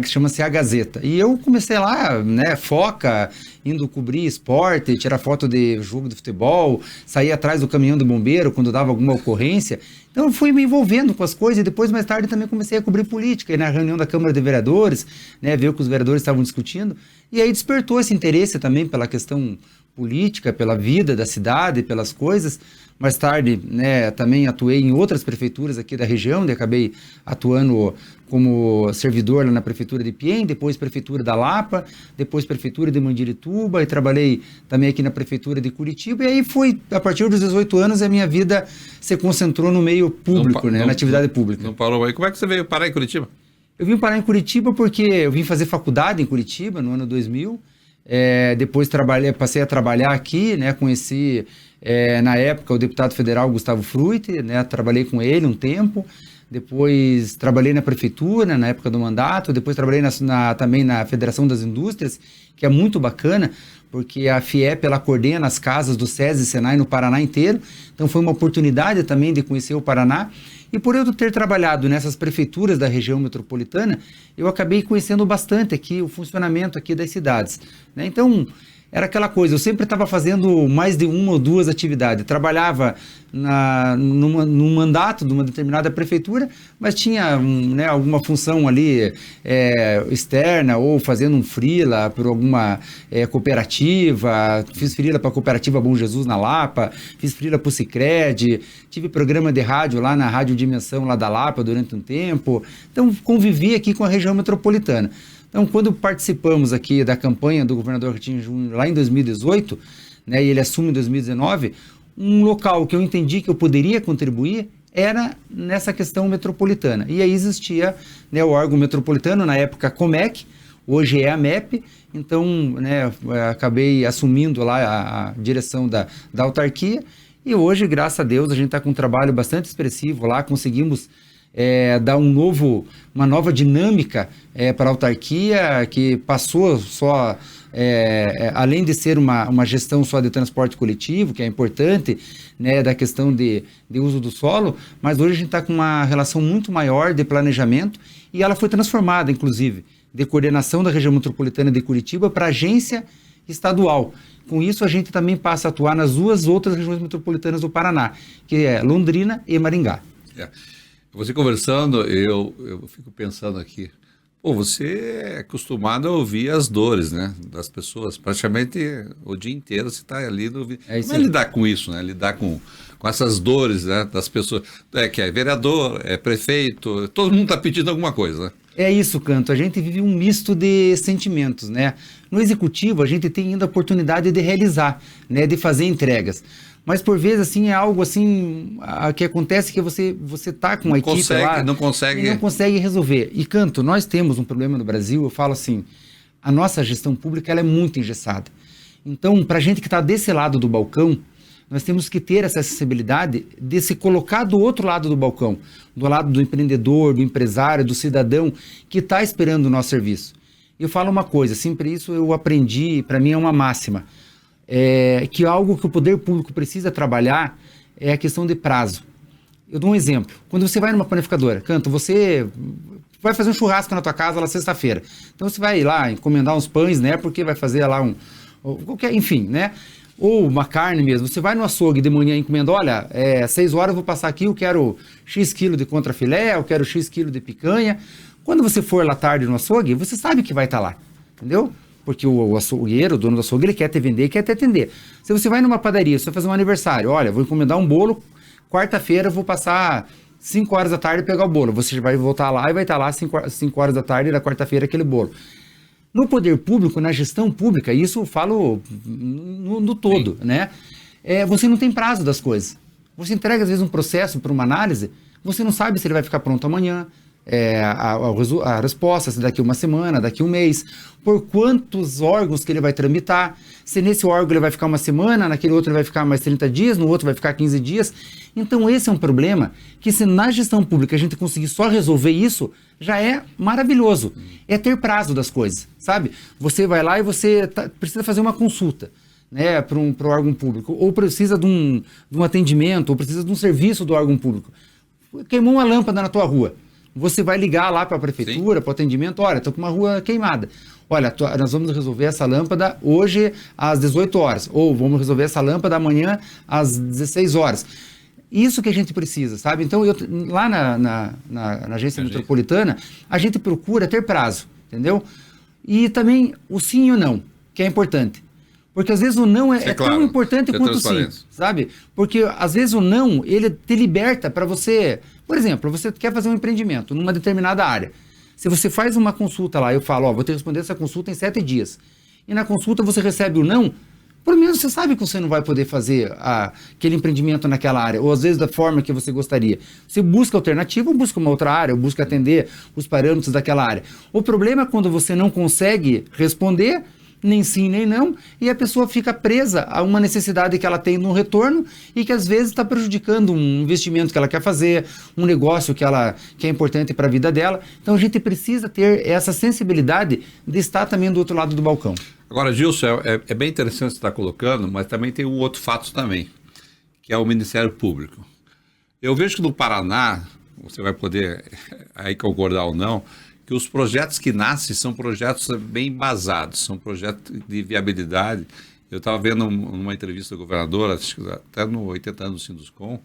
Chama-se A Gazeta. E eu comecei lá, né, foca, indo cobrir esporte, tirar foto de jogo de futebol, sair atrás do caminhão de bombeiro quando dava alguma ocorrência. Então, eu fui me envolvendo com as coisas e depois, mais tarde, também comecei a cobrir política. E na reunião da Câmara de Vereadores, né, ver o que os vereadores estavam discutindo. E aí despertou esse interesse também pela questão política, pela vida da cidade, pelas coisas. Mais tarde, né, também atuei em outras prefeituras aqui da região, acabei atuando como servidor lá na prefeitura de Piém, depois prefeitura da Lapa, depois prefeitura de Mandirituba, e trabalhei também aqui na prefeitura de Curitiba, e aí foi, a partir dos 18 anos, a minha vida se concentrou no meio público, na atividade pública. Não parou aí. Como é que você veio parar em Curitiba? Eu vim parar em Curitiba porque eu vim fazer faculdade em Curitiba no ano 2000, depois passei a trabalhar aqui, né, conheci na época o deputado federal Gustavo Frutti, né, trabalhei com ele um tempo, depois trabalhei na prefeitura, na época do mandato, depois trabalhei também na Federação das Indústrias, que é muito bacana, porque a FIEP, ela coordena as casas do SESI e SENAI no Paraná inteiro, então foi uma oportunidade também de conhecer o Paraná, e por eu ter trabalhado nessas prefeituras da região metropolitana, eu acabei conhecendo bastante aqui o funcionamento aqui das cidades, né? Então, era aquela coisa, eu sempre estava fazendo mais de uma ou duas atividades. Trabalhava num mandato de uma determinada prefeitura, mas tinha alguma função ali externa, ou fazendo um freela por alguma cooperativa. Fiz freela para a cooperativa Bom Jesus na Lapa, fiz freela para o Sicredi, tive programa de rádio lá na Rádio Dimensão lá da Lapa durante um tempo. Então, convivi aqui com a região metropolitana. Então, quando participamos aqui da campanha do governador Ratinho Júnior lá em 2018, né, e ele assume em 2019, um local que eu entendi que eu poderia contribuir era nessa questão metropolitana. E aí existia, né, o órgão metropolitano, na época Comec, hoje é a MEP, então, né, acabei assumindo lá a direção da autarquia, e hoje, graças a Deus, a gente está com um trabalho bastante expressivo lá, conseguimos dar uma nova dinâmica para a autarquia, que passou só, além de ser uma gestão só de transporte coletivo, que é importante, né, da questão de uso do solo, mas hoje a gente está com uma relação muito maior de planejamento, e ela foi transformada, inclusive, de coordenação da região metropolitana de Curitiba para agência estadual. Com isso, a gente também passa a atuar nas duas outras regiões metropolitanas do Paraná, que é Londrina e Maringá. Você conversando, eu fico pensando aqui, você é acostumado a ouvir as dores, né, das pessoas, praticamente o dia inteiro você está ali. Como é lidar com isso, né, lidar com essas dores, né, das pessoas, que é vereador, é prefeito, todo mundo está pedindo alguma coisa, né? É isso, Canto, a gente vive um misto de sentimentos, né? No executivo, a gente tem ainda a oportunidade de realizar, né, de fazer entregas. Mas, por vezes, assim, é algo assim, que acontece que você tá com a equipe lá... Não consegue... E não consegue resolver. E, Canto, nós temos um problema no Brasil, eu falo assim, a nossa gestão pública ela é muito engessada. Então, para a gente que está desse lado do balcão, nós temos que ter essa acessibilidade de se colocar do outro lado do balcão, do lado do empreendedor, do empresário, do cidadão que está esperando o nosso serviço. Eu falo uma coisa, sempre isso eu aprendi, para mim é uma máxima, que algo que o poder público precisa trabalhar é a questão de prazo. Eu dou um exemplo. Quando você vai numa panificadora, Canto, você vai fazer um churrasco na tua casa lá sexta-feira. Então você vai lá encomendar uns pães, né? Porque vai fazer lá enfim, né? Ou uma carne mesmo. Você vai no açougue de manhã e encomenda, olha, 6 horas eu vou passar aqui, eu quero X quilo de contrafilé, eu quero X quilo de picanha. Quando você for lá tarde no açougue, você sabe que vai estar lá, entendeu? Porque o açougueiro, o dono do açougue, ele quer te vender, quer te atender. Se você vai numa padaria, você vai fazer um aniversário, olha, vou encomendar um bolo, quarta-feira eu vou passar 5 horas da tarde e pegar o bolo. Você vai voltar lá e vai estar lá 5 horas da tarde da quarta-feira aquele bolo. No poder público, na gestão pública, isso eu falo no todo, né? Você não tem prazo das coisas. Você entrega, às vezes, um processo para uma análise, você não sabe se ele vai ficar pronto amanhã, a resposta, se daqui uma semana, daqui um mês, por quantos órgãos que ele vai tramitar, se nesse órgão ele vai ficar uma semana, naquele outro ele vai ficar mais 30 dias, no outro vai ficar 15 dias. Então esse é um problema que, se na gestão pública a gente conseguir só resolver isso, já é maravilhoso. É ter prazo das coisas, sabe? Você vai lá e você precisa fazer uma consulta, né, para o órgão público, ou precisa de um atendimento, ou precisa de um serviço do órgão público. Queimou uma lâmpada na tua rua. Você vai ligar lá para a prefeitura, para o atendimento, olha, estou com uma rua queimada. Olha, nós vamos resolver essa lâmpada hoje às 18 horas, ou vamos resolver essa lâmpada amanhã às 16 horas. Isso que a gente precisa, sabe? Então, lá na agência metropolitana, a gente procura ter prazo, entendeu? E também o sim e o não, que é importante. Porque às vezes o não é tão importante quanto o sim, sabe? Porque às vezes o não, ele te liberta para você... Por exemplo, você quer fazer um empreendimento numa determinada área. Se você faz uma consulta lá, eu falo, vou ter que responder essa consulta em 7 dias. E na consulta você recebe o não, pelo menos você sabe que você não vai poder fazer aquele empreendimento naquela área, ou às vezes da forma que você gostaria. Você busca alternativa, ou busca uma outra área, ou busca atender os parâmetros daquela área. O problema é quando você não consegue responder, nem sim, nem não, e a pessoa fica presa a uma necessidade que ela tem no retorno e que às vezes está prejudicando um investimento que ela quer fazer, um negócio que é importante para a vida dela. Então a gente precisa ter essa sensibilidade de estar também do outro lado do balcão. Agora, Gilson, é bem interessante você estar colocando, mas também tem um outro fato também, que é o Ministério Público. Eu vejo que no Paraná, você vai poder aí concordar ou não, que os projetos que nascem são projetos bem embasados, são projetos de viabilidade. Eu estava vendo uma entrevista do governador, acho que até no 80 anos do Sinduscom,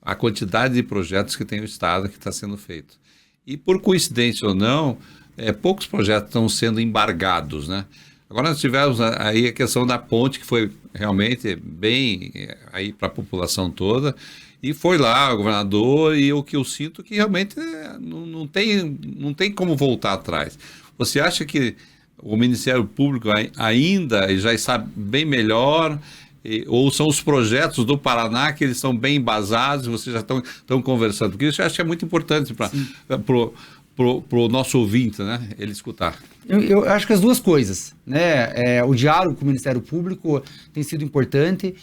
a quantidade de projetos que tem o Estado que está sendo feito. E por coincidência ou não, poucos projetos estão sendo embargados, né? Agora nós tivemos aí a questão da ponte, que foi realmente bem aí para a população toda, e foi lá o governador, e o que eu sinto que realmente não tem como voltar atrás. Você acha que o Ministério Público ainda já está bem melhor, ou são os projetos do Paraná que eles são bem embasados, vocês já estão conversando? Porque isso eu acho que é muito importante para o nosso ouvinte, né, ele escutar. Eu acho que as duas coisas, né? O diálogo com o Ministério Público tem sido importante,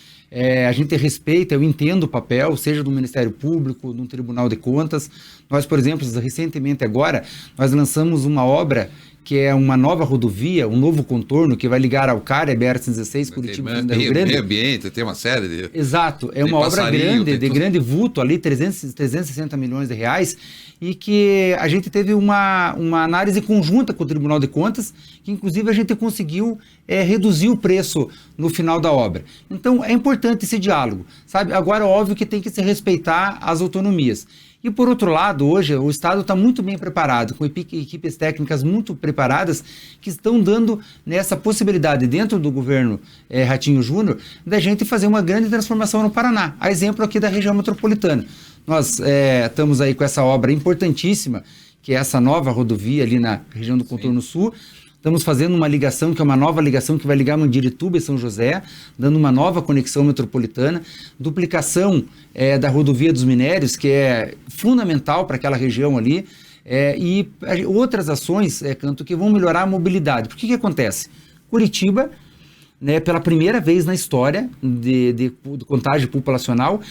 a gente respeita, eu entendo o papel, seja do Ministério Público, do Tribunal de Contas. Nós, por exemplo, recentemente agora, nós lançamos uma obra que é uma nova rodovia, um novo contorno que vai ligar Araucária, BR-116, Curitiba, Rio Grande. Meio ambiente, tem uma série de... Exato, é uma obra grande, de grande vulto ali, 360 milhões de reais, e que a gente teve uma análise conjunta com o Tribunal de Contas, que inclusive a gente conseguiu reduzir o preço no final da obra. Então é importante esse diálogo, sabe? Agora, óbvio que tem que se respeitar as autonomias. E por outro lado, hoje o Estado está muito bem preparado, com equipes técnicas muito preparadas, que estão dando nessa possibilidade dentro do governo Ratinho Júnior, da gente fazer uma grande transformação no Paraná. A exemplo aqui da região metropolitana. Nós estamos aí com essa obra importantíssima, que é essa nova rodovia ali na região do Contorno Sul. Estamos fazendo uma ligação, que é uma nova ligação que vai ligar Mandirituba e São José, dando uma nova conexão metropolitana, duplicação da rodovia dos minérios, que é fundamental para aquela região ali, e outras ações, Canto, que vão melhorar a mobilidade. Porque que acontece? Curitiba, né, pela primeira vez na história de contágio populacional,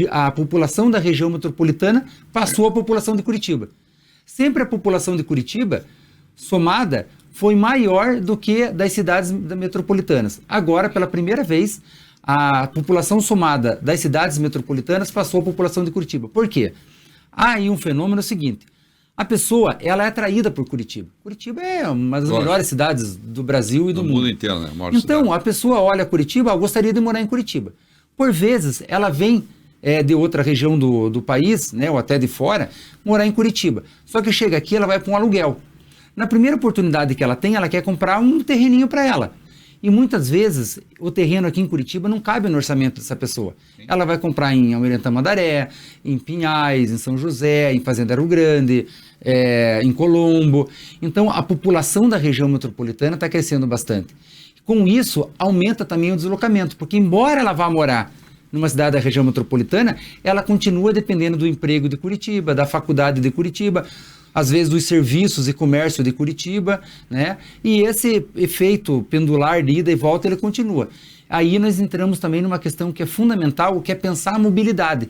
a população da região metropolitana passou a população de Curitiba. Sempre a população de Curitiba, somada, foi maior do que das cidades metropolitanas. Agora, pela primeira vez, a população somada das cidades metropolitanas passou a população de Curitiba. Por quê? Há aí um fenômeno seguinte: a pessoa, ela é atraída por Curitiba. Curitiba é uma das melhores cidades do Brasil e do mundo inteiro, né? Então, a pessoa olha Curitiba, gostaria de morar em Curitiba. Por vezes, ela vem de outra região do país, né, ou até de fora, morar em Curitiba. Só que chega aqui, ela vai para um aluguel. Na primeira oportunidade que ela tem, ela quer comprar um terreninho para ela. E muitas vezes o terreno aqui em Curitiba não cabe no orçamento dessa pessoa. Sim. Ela vai comprar em Almirante Tamandaré, em Pinhais, em São José, em Fazenda Rio Grande, em Colombo. Então a população da região metropolitana está crescendo bastante. Com isso, aumenta também o deslocamento, porque embora ela vá morar numa cidade da região metropolitana, ela continua dependendo do emprego de Curitiba, da faculdade de Curitiba, às vezes dos serviços e comércio de Curitiba, né? E esse efeito pendular de ida e volta, ele continua. Aí nós entramos também numa questão que é fundamental, que é pensar a mobilidade,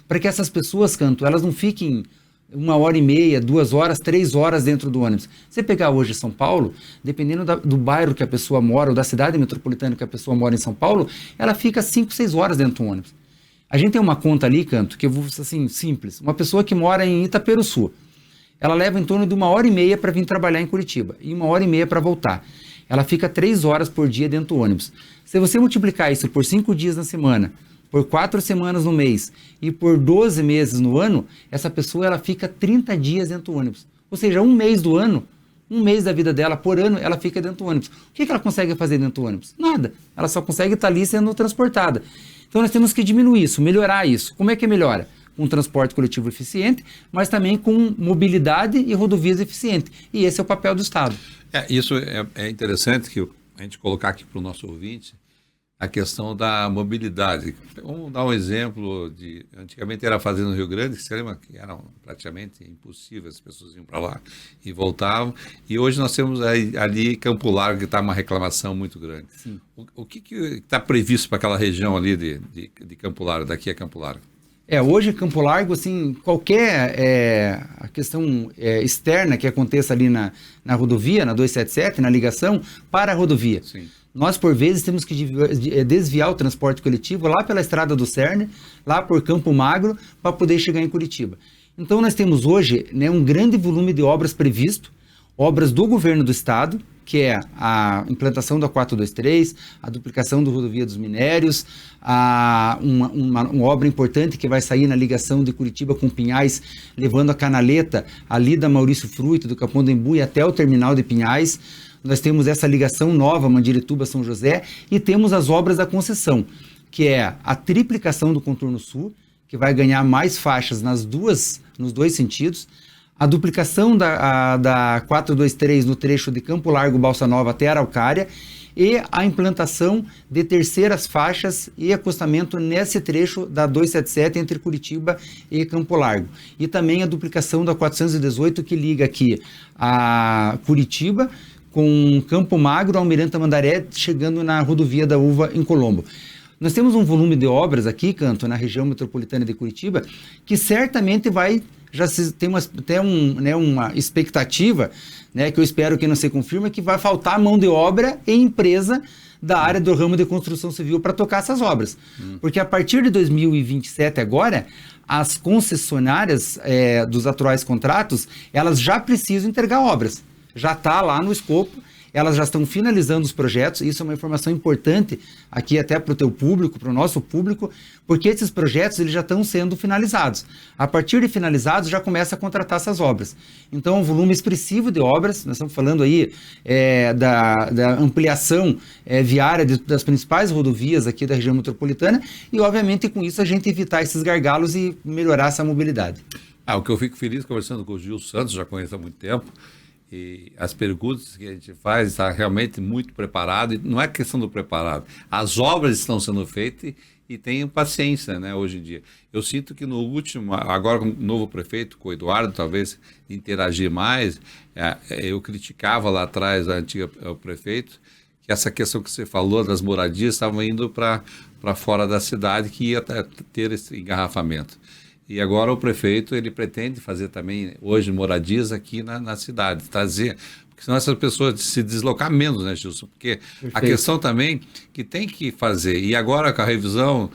para que essas pessoas, Canto, elas não fiquem 1h30, 2 horas, 3 horas dentro do ônibus. Você pegar hoje São Paulo, dependendo do bairro que a pessoa mora, ou da cidade metropolitana que a pessoa mora em São Paulo, ela fica 5, 6 horas dentro do ônibus. A gente tem uma conta ali, Canto, que eu vou assim, simples. Uma pessoa que mora em Itaperuçu, ela leva em torno de 1h30 para vir trabalhar em Curitiba e 1h30 para voltar. Ela fica 3 horas por dia dentro do ônibus. Se você multiplicar isso por 5 dias na semana, por 4 semanas no mês e por 12 meses no ano, essa pessoa ela fica 30 dias dentro do ônibus. Ou seja, um mês do ano, um mês da vida dela por ano, ela fica dentro do ônibus. O que ela consegue fazer dentro do ônibus? Nada. Ela só consegue estar ali sendo transportada. Então nós temos que diminuir isso, melhorar isso. Como é que melhora? Com transporte coletivo eficiente, mas também com mobilidade e rodovias eficientes. E esse é o papel do Estado. Isso é interessante que a gente colocar aqui para o nosso ouvinte. a questão da mobilidade. Vamos dar um exemplo antigamente era fazenda no Rio Grande, que você lembra que era praticamente impossível, as pessoas iam para lá e voltavam, e hoje nós temos ali Campo Largo, que está uma reclamação muito grande. O que está previsto para aquela região ali de Campo Largo, daqui a Campo Largo? Hoje Campo Largo, assim, qualquer a questão externa que aconteça ali na rodovia, na 277, na ligação para a rodovia. Sim. Nós, por vezes, temos que desviar o transporte coletivo lá pela estrada do Cerne, lá por Campo Magro, para poder chegar em Curitiba. Então, nós temos hoje, né, um grande volume de obras previsto, obras do governo do estado, que é a implantação da 423, a duplicação da rodovia dos minérios, uma obra importante que vai sair na ligação de Curitiba com Pinhais, levando a canaleta ali da Maurício Fruito, do Capão do Embu e até o terminal de Pinhais. Nós temos essa ligação nova, Mandirituba-São José, e temos as obras da concessão, que é a triplicação do contorno sul, que vai ganhar mais faixas nos dois sentidos, a duplicação da 423 no trecho de Campo Largo, Balsa Nova até Araucária, e a implantação de terceiras faixas e acostamento nesse trecho da 277 entre Curitiba e Campo Largo. E também a duplicação da 418, que liga aqui a Curitiba com Campo Magro, Almirante Tamandaré, chegando na rodovia da Uva em Colombo. Nós temos um volume de obras aqui, Canto, na região metropolitana de Curitiba, que certamente já tem uma expectativa, né, que eu espero que não se confirme, que vai faltar mão de obra e empresa da área do ramo de construção civil para tocar essas obras. Porque a partir de 2027 agora, as concessionárias dos atuais contratos, elas já precisam entregar obras. Já está lá no escopo, elas já estão finalizando os projetos, isso é uma informação importante aqui até para o teu público, para o nosso público, porque esses projetos eles já estão sendo finalizados. A partir de finalizados, já começa a contratar essas obras. Então, um volume expressivo de obras, nós estamos falando aí da ampliação viária das principais rodovias aqui da região metropolitana, e obviamente com isso a gente evitar esses gargalos e melhorar essa mobilidade. O que eu fico feliz conversando com o Gil Santos, já conheço há muito tempo, e as perguntas que a gente faz está realmente muito preparado, e não é questão do preparado, as obras estão sendo feitas e tenham paciência, né, hoje em dia. Eu sinto que no último, agora com o novo prefeito, com o Eduardo, talvez interagir mais, eu criticava lá atrás o prefeito, que essa questão que você falou das moradias estavam indo para fora da cidade, que ia ter esse engarrafamento. E agora o prefeito, ele pretende fazer também, hoje, moradias aqui na cidade, trazer, porque senão essas pessoas se deslocar menos, né, Gilson? Porque a questão também que tem que fazer, e agora com a revisão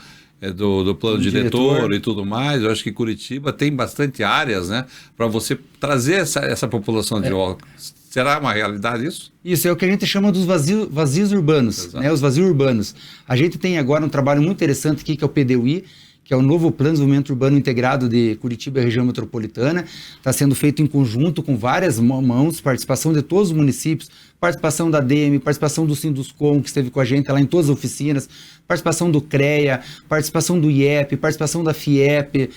do plano diretor e tudo mais, eu acho que Curitiba tem bastante áreas, né, para você trazer essa população de volta. Será uma realidade isso? Isso é o que a gente chama dos vazios urbanos, né, os vazios urbanos. A gente tem agora um trabalho muito interessante aqui, que é o PDUI, que é o novo Plano de Desenvolvimento Urbano Integrado de Curitiba e região metropolitana. Está sendo feito em conjunto com várias mãos, participação de todos os municípios, participação da DEME, participação do Sinduscom, que esteve com a gente lá em todas as oficinas, participação do CREA, participação do IEP, participação da FIEP,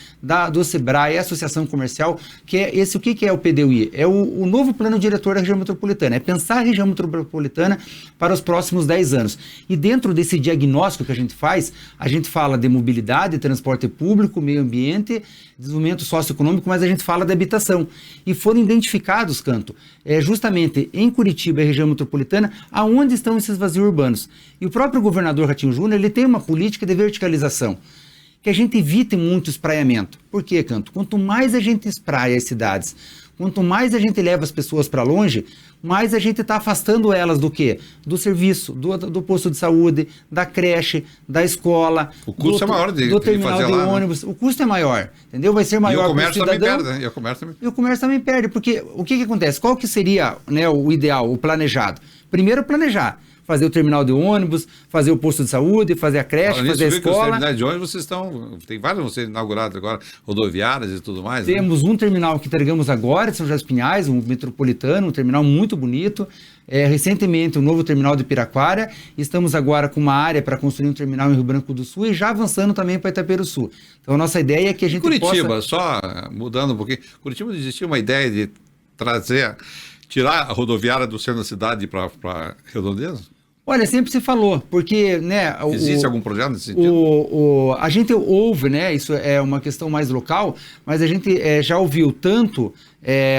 do SEBRAE, a Associação Comercial, que é esse, o que é o PDUI? É o novo plano diretor da região metropolitana, é pensar a região metropolitana para os próximos 10 anos. E dentro desse diagnóstico que a gente faz, a gente fala de mobilidade, transporte público, meio ambiente, desenvolvimento socioeconômico, mas a gente fala de habitação. E foram identificados, Canto, justamente em Curitiba e região metropolitana, aonde estão esses vazios urbanos. E o próprio governador Ratinho Júnior, ele tem uma política de verticalização, que a gente evite muito espraiamento. Por quê, Canto? Quanto mais a gente espraia as cidades, quanto mais a gente leva as pessoas para longe, mais a gente está afastando elas do quê? Do serviço, do posto de saúde, da creche, da escola. O custo é maior do terminal de ônibus. Né? O custo é maior, entendeu? Vai ser maior para o cidadão. Também perde, né? E o comércio também perde, porque o que acontece? Qual que seria, né, o ideal, o planejado? Primeiro, planejar. Fazer o terminal de ônibus, fazer o posto de saúde, fazer a creche, fazer a escola. Os terminais de ônibus tem vários vão ser inaugurados agora, rodoviárias e tudo mais. Temos um terminal que entregamos agora, de São José dos Pinhais, um metropolitano, um terminal muito bonito. Recentemente, um novo terminal de Piraquara. Estamos agora com uma área para construir um terminal em Rio Branco do Sul e já avançando também para Itaperuçu. Então, a nossa ideia é que a gente Curitiba, só mudando um pouquinho, Curitiba existia uma ideia de tirar a rodoviária do centro da cidade para Redondeza? Olha, sempre se falou, porque, né... Existe algum projeto nesse sentido? A gente ouve, né, isso é uma questão mais local, mas a gente já ouviu tanto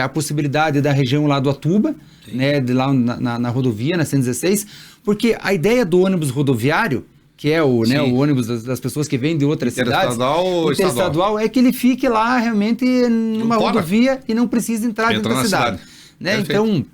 a possibilidade da região lá do Atuba, né, de lá na rodovia, na 116, porque a ideia do ônibus rodoviário, que é o ônibus das pessoas que vêm de outras cidades, interestadual, é que ele fique lá realmente numa rodovia e não precisa entrar dentro da cidade. Né? Então,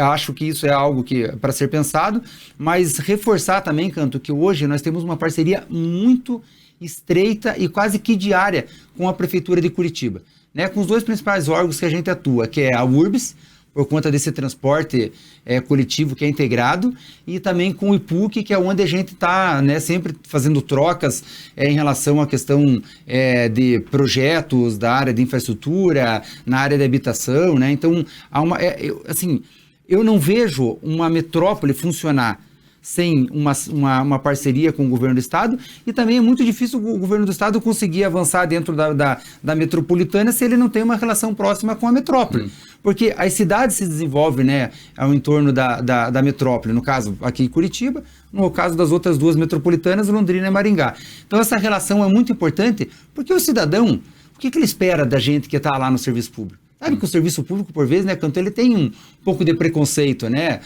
acho que isso é algo que para ser pensado, mas reforçar também, Canto, que hoje nós temos uma parceria muito estreita e quase que diária com a Prefeitura de Curitiba, né? Com os dois principais órgãos que a gente atua, que é a URBS, por conta desse transporte coletivo que é integrado, e também com o IPUC, que é onde a gente está, né, sempre fazendo trocas em relação à questão de projetos da área de infraestrutura, na área de habitação, né? Então, eu não vejo uma metrópole funcionar sem uma parceria com o governo do estado, e também é muito difícil o governo do estado conseguir avançar dentro da metropolitana se ele não tem uma relação próxima com a metrópole. Porque as cidades se desenvolvem, né, ao entorno da metrópole, no caso aqui em Curitiba, no caso das outras duas metropolitanas, Londrina e Maringá. Então essa relação é muito importante, porque o cidadão, o que ele espera da gente que está lá no serviço público? Sabe que o serviço público, por vezes, né, Canto, ele tem um pouco de preconceito, né?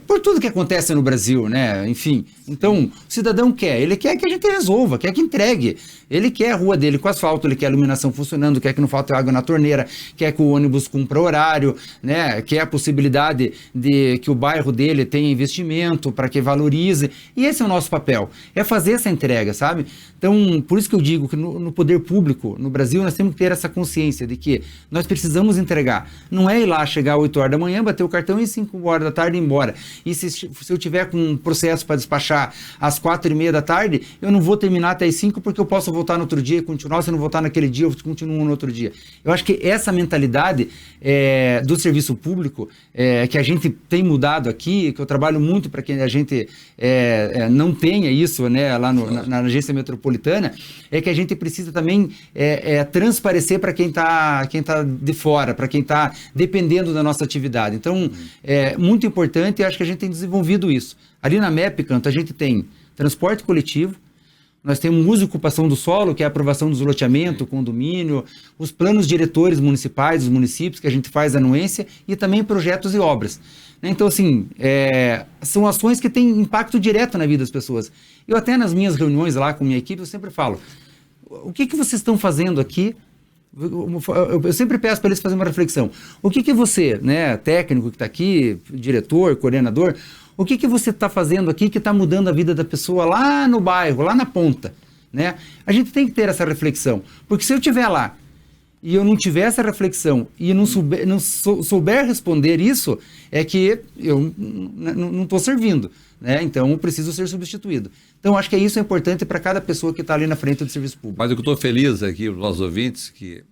Por tudo que acontece no Brasil, né? Enfim, então, o cidadão ele quer que a gente resolva, quer que entregue. Ele quer a rua dele com asfalto, ele quer a iluminação funcionando, quer que não falte água na torneira, quer que o ônibus cumpra horário, né? Quer a possibilidade de que o bairro dele tenha investimento para que valorize. E esse é o nosso papel, é fazer essa entrega, sabe? Então, por isso que eu digo que no poder público, no Brasil, nós temos que ter essa consciência de que nós precisamos entregar. Não é ir lá, chegar às 8 horas da manhã, bater o cartão e 5 horas da tarde ir embora. E se eu tiver com um processo para despachar às 4:30 da tarde, eu não vou terminar até às 5 porque eu posso voltar no outro dia e continuar. Se eu não voltar naquele dia, eu continuo no outro dia. Eu acho que essa mentalidade do serviço público, que a gente tem mudado aqui, que eu trabalho muito para que a gente não tenha isso, né, lá na agência metropolitana, é que a gente precisa também transparecer para quem tá de fora, para quem está dependendo da nossa atividade. Então, é muito importante e acho que a gente tem desenvolvido isso. Ali na MEP, Canto, a gente tem transporte coletivo, nós temos uso e ocupação do solo, que é a aprovação do loteamento, condomínio, os planos diretores municipais, dos municípios, que a gente faz anuência, e também projetos e obras. Então, assim, são ações que têm impacto direto na vida das pessoas. Eu até nas minhas reuniões lá com minha equipe, eu sempre falo, o que vocês estão fazendo aqui? Eu sempre peço para eles fazerem uma reflexão. O que você, né, técnico que está aqui, diretor, coordenador, o que você está fazendo aqui que está mudando a vida da pessoa lá no bairro, lá na ponta, né? A gente tem que ter essa reflexão, porque se eu estiver lá e eu não tiver essa reflexão e não souber responder isso, é que eu não estou servindo, né? Então eu preciso ser substituído. Então acho que isso é importante para cada pessoa que está ali na frente do serviço público. Mas eu estou feliz aqui para os nossos ouvintes que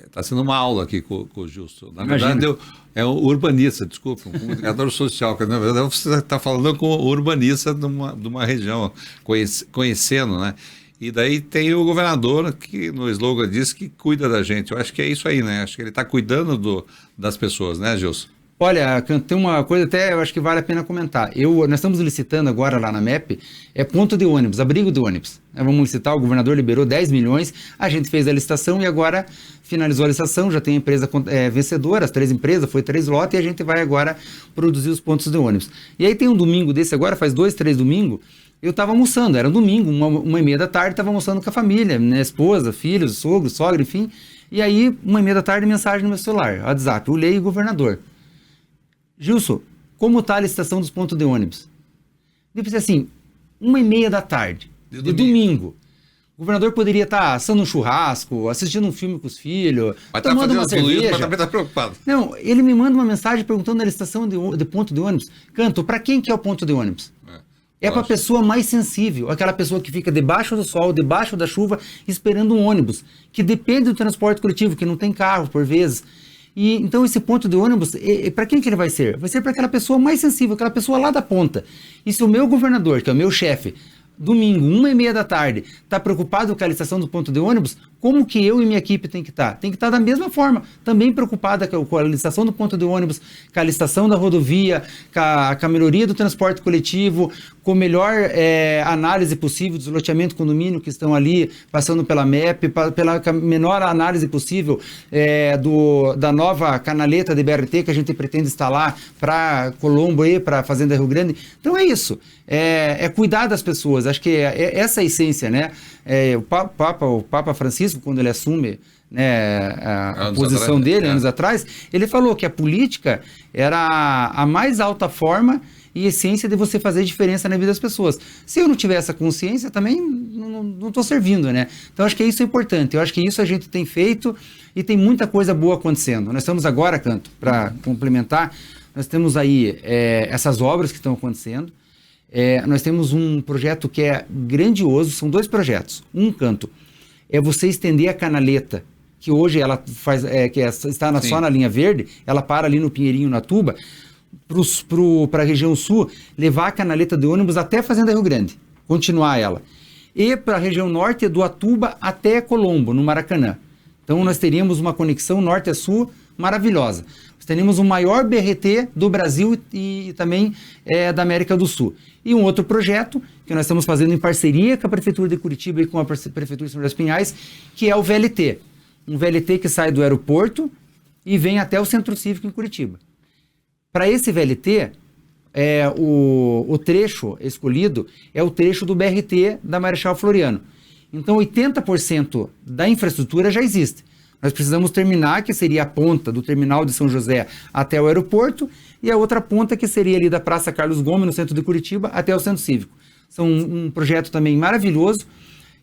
está sendo uma aula aqui com o Justo. Na verdade, é um urbanista, desculpa, um comunicador social, que na verdade você está falando com o urbanista de uma região, conhecendo, né? E daí tem o governador que no slogan diz que cuida da gente. Eu acho que é isso aí, né? Acho que ele está cuidando das pessoas, né, Gilson? Olha, tem uma coisa até eu acho que vale a pena comentar. Nós estamos licitando agora lá na MEP, ponto de ônibus, abrigo de ônibus. Vamos licitar, o governador liberou 10 milhões, a gente fez a licitação e agora finalizou a licitação, já tem a empresa vencedora, as 3 empresas, foi 3 lotes e a gente vai agora produzir os pontos de ônibus. E aí tem um domingo desse agora, faz 2, 3 domingos, eu estava almoçando, era um domingo, 1:30 da tarde, estava almoçando com a família, minha esposa, filhos, sogro, sogra, enfim. E aí, 1:30 da tarde, mensagem no meu celular, WhatsApp, eu leio governador. Gilson, como está a licitação dos pontos de ônibus? Eu pensei assim, 1:30 da tarde, de domingo. O governador poderia estar assando um churrasco, assistindo um filme com os filhos, tomando uma cerveja. Mas também está preocupado. Não, ele me manda uma mensagem perguntando a licitação de ponto de ônibus. Canto, para quem que é o ponto de ônibus? É para a pessoa mais sensível, aquela pessoa que fica debaixo do sol, debaixo da chuva, esperando um ônibus, que depende do transporte coletivo, que não tem carro, por vezes. E então esse ponto de ônibus, para quem que ele vai ser? Vai ser para aquela pessoa mais sensível, aquela pessoa lá da ponta. E se o meu governador, que é o meu chefe, domingo, 1:30 da tarde, está preocupado com a licitação do ponto de ônibus, Como que eu e minha equipe tem que estar? Tem que estar da mesma forma, também preocupada com a licitação do ponto de ônibus, com a licitação da rodovia, com a melhoria do transporte coletivo, com a melhor análise possível dos loteamentos condomínio que estão ali, passando pela MEP, pela menor análise possível da nova canaleta de BRT que a gente pretende instalar para Colombo e para a Fazenda Rio Grande. Então é isso, é cuidar das pessoas, acho que essa é a essência, né? O Papa Francisco, quando ele assume, né, a posição dele, anos atrás, ele falou que a política era a mais alta forma e essência de você fazer diferença na vida das pessoas. Se eu não tiver essa consciência, também não estou servindo, né? Então, acho que isso é importante. Eu acho que isso a gente tem feito e tem muita coisa boa acontecendo. Nós estamos agora, Canto, para complementar, nós temos aí essas obras que estão acontecendo. Nós temos um projeto que é grandioso, são 2 projetos. Um, Canto, é você estender a canaleta, que hoje ela faz, está só na linha verde, ela para ali no Pinheirinho, na Tuba, para a região sul, levar a canaleta de ônibus até a Fazenda Rio Grande, continuar ela. E para a região norte, do Atuba até Colombo, no Maracanã. Então nós teríamos uma conexão norte a sul maravilhosa. Nós teríamos o maior BRT do Brasil e também da América do Sul. E um outro projeto que nós estamos fazendo em parceria com a Prefeitura de Curitiba e com a Prefeitura de São José dos Pinhais, que é o VLT. Um VLT que sai do aeroporto e vem até o Centro Cívico em Curitiba. Para esse VLT, o trecho escolhido é o trecho do BRT da Marechal Floriano. Então, 80% da infraestrutura já existe. Nós precisamos terminar, que seria a ponta do terminal de São José até o aeroporto, e a outra ponta que seria ali da Praça Carlos Gomes, no centro de Curitiba, até o Centro Cívico. São um projeto também maravilhoso,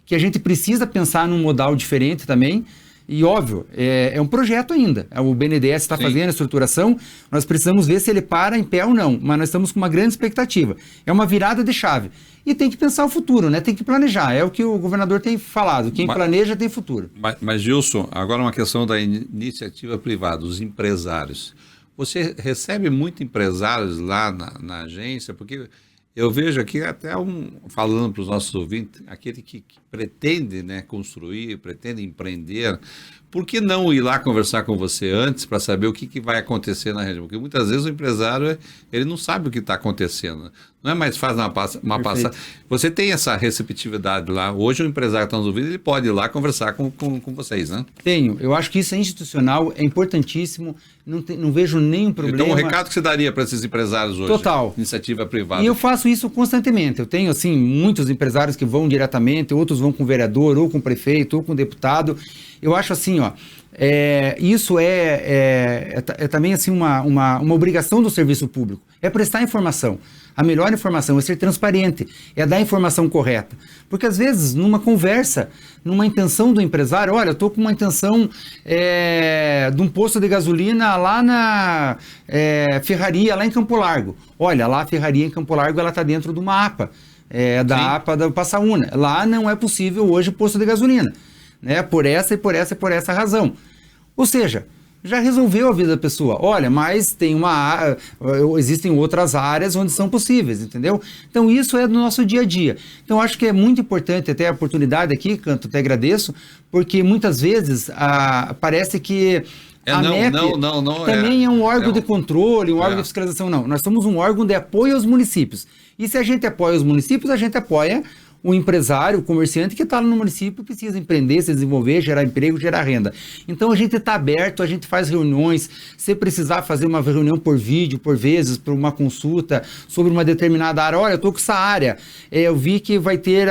que a gente precisa pensar num modal diferente também. E óbvio, é um projeto ainda. O BNDES está fazendo a estruturação, nós precisamos ver se ele para em pé ou não, mas nós estamos com uma grande expectativa. É uma virada de chave. E tem que pensar o futuro, né? Tem que planejar. É o que o governador tem falado. Quem planeja tem futuro. Mas Gilson, agora uma questão da iniciativa privada, os empresários. Você recebe muito empresários lá na agência? Porque eu vejo aqui até falando para os nossos ouvintes, aquele que pretende, né, construir, pretende empreender, por que não ir lá conversar com você antes para saber o que vai acontecer na região? Porque muitas vezes o empresário ele não sabe o que está acontecendo. Não é mais fácil uma passada. Você tem essa receptividade lá. Hoje o empresário que está nos ouvindo, ele pode ir lá conversar com vocês, né? Tenho. Eu acho que isso é institucional, é importantíssimo. Não vejo nenhum problema. Então, o recado que você daria para esses empresários hoje? Total. Iniciativa privada. E eu faço isso constantemente. Eu tenho, assim, muitos empresários que vão diretamente, outros vão com o vereador, ou com o prefeito, ou com o deputado. Eu acho assim, ó, isso é também assim, uma obrigação do serviço público. É prestar informação. A melhor informação é ser transparente, é dar a informação correta. Porque, às vezes, numa conversa, numa intenção do empresário, olha, eu estou com uma intenção de um posto de gasolina lá na ferraria, lá em Campo Largo. Olha, lá a ferraria em Campo Largo, ela está dentro de uma APA, APA da Passaúna. Lá não é possível hoje posto de gasolina, né? Por essa razão. Ou seja, já resolveu a vida da pessoa. Olha, mas existem outras áreas onde são possíveis, entendeu? Então, isso é do nosso dia a dia. Então, acho que é muito importante, até a oportunidade aqui, Canto, até agradeço, porque muitas vezes parece que a MEP também é um órgão de controle, um órgão de fiscalização. Não, nós somos um órgão de apoio aos municípios. E se a gente apoia os municípios, a gente apoia o empresário, o comerciante que está no município precisa empreender, se desenvolver, gerar emprego, gerar renda. Então a gente está aberto, a gente faz reuniões, se precisar fazer uma reunião por vídeo, por vezes, por uma consulta sobre uma determinada área. Olha, eu estou com essa área, eu vi que vai ter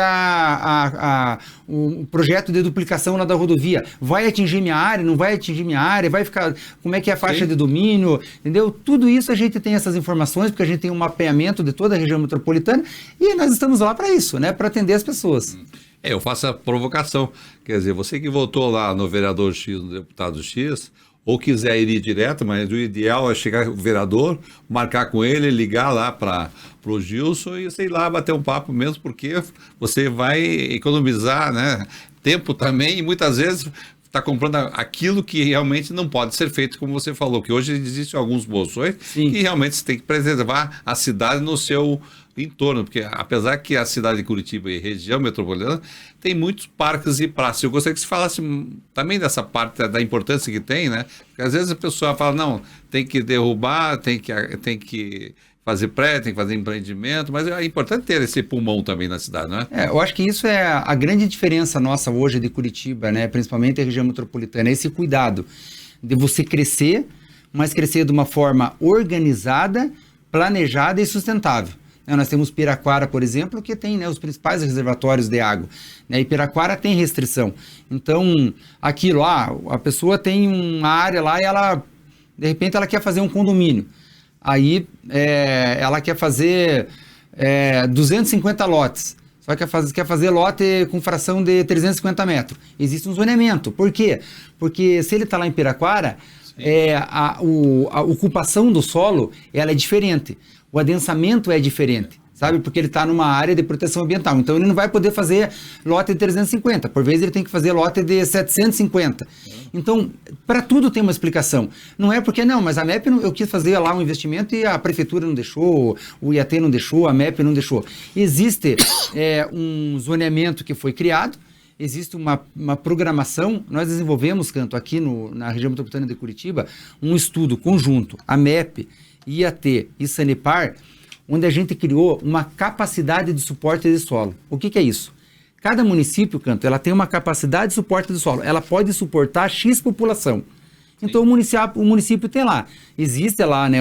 o projeto de duplicação lá da rodovia. Vai atingir minha área, não vai atingir minha área, vai ficar, como é que é a faixa de domínio, entendeu? Tudo isso a gente tem essas informações, porque a gente tem um mapeamento de toda a região metropolitana e nós estamos lá para isso, né? Para atender as pessoas. Eu faço a provocação. Quer dizer, você que votou lá no vereador X, no deputado X, ou quiser ir direto, mas o ideal é chegar o vereador, marcar com ele, ligar lá para o Gilson e, sei lá, bater um papo mesmo, porque você vai economizar, né, tempo também e muitas vezes está comprando aquilo que realmente não pode ser feito, como você falou, que hoje existem alguns bolsões que realmente você tem que preservar a cidade no seu em torno, porque apesar que a cidade de Curitiba e região metropolitana tem muitos parques e praças. Eu gostaria que você falasse também dessa parte da importância que tem, né? Porque às vezes a pessoa fala, não, tem que derrubar, tem que fazer prédio, tem que fazer empreendimento, mas é importante ter esse pulmão também na cidade, não é? Eu acho que isso é a grande diferença nossa hoje de Curitiba, né? Principalmente a região metropolitana, esse cuidado de você crescer, mas crescer de uma forma organizada, planejada e sustentável. Nós temos Piraquara, por exemplo, que tem, né, os principais reservatórios de água. Né? E Piraquara tem restrição. Então, aquilo lá, a pessoa tem uma área lá e ela, de repente, ela quer fazer um condomínio. Aí, ela quer fazer 250 lotes. Só que quer fazer lote com fração de 350 metros. Existe um zoneamento. Por quê? Porque se ele está lá em Piraquara, a ocupação do solo ela é diferente. O adensamento é diferente, sabe? Porque ele está numa área de proteção ambiental. Então, ele não vai poder fazer lote de 350. Por vezes, ele tem que fazer lote de 750. Então, para tudo tem uma explicação. Não é porque, não, mas a MEP, eu quis fazer lá um investimento e a prefeitura não deixou, o IAT não deixou, a MEP não deixou. Existe um zoneamento que foi criado, existe uma programação. Nós desenvolvemos, Canto, aqui na região metropolitana de Curitiba, um estudo conjunto, a MEP, IAT e Sanepar, onde a gente criou uma capacidade de suporte de solo. O que é isso? Cada município, Canto, ela tem uma capacidade de suporte de solo. Ela pode suportar X população. Sim. Então, o município tem lá. Existe lá, né,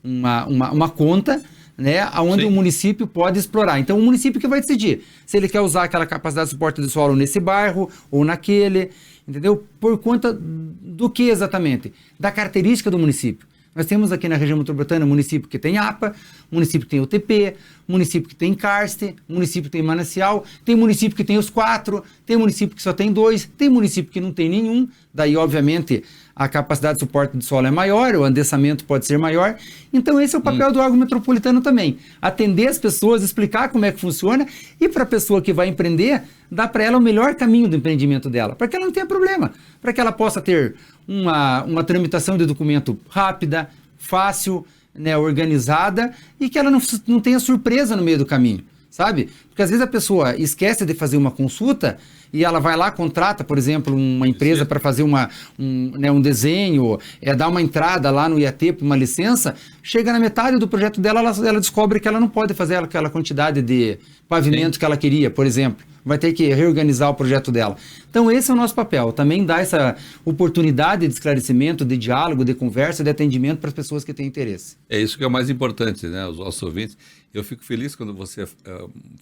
uma conta, né, onde o município pode explorar. Então, o município que vai decidir se ele quer usar aquela capacidade de suporte de solo nesse bairro ou naquele, entendeu? Por conta do que exatamente? Da característica do município. Nós temos aqui na região metropolitana município que tem APA, município que tem UTP, município que tem karst, município que tem manancial, tem município que tem os 4, tem município que só tem 2, tem município que não tem nenhum. Daí, obviamente, a capacidade de suporte do solo é maior, o adensamento pode ser maior. Então, esse é o papel do órgão metropolitano também. Atender as pessoas, explicar como é que funciona e para a pessoa que vai empreender, dar para ela o melhor caminho do empreendimento dela, para que ela não tenha problema, para que ela possa ter uma tramitação de documento rápida, fácil, né, organizada e que ela não tenha surpresa no meio do caminho, sabe? Porque às vezes a pessoa esquece de fazer uma consulta e ela vai lá, contrata, por exemplo, uma empresa para fazer um desenho, dar uma entrada lá no IAT para uma licença, chega na metade do projeto dela, ela descobre que ela não pode fazer aquela quantidade de pavimento que ela queria, por exemplo. Vai ter que reorganizar o projeto dela. Então, esse é o nosso papel, também dar essa oportunidade de esclarecimento, de diálogo, de conversa, de atendimento para as pessoas que têm interesse. É isso que é o mais importante, né, os nossos ouvintes. Eu fico feliz quando você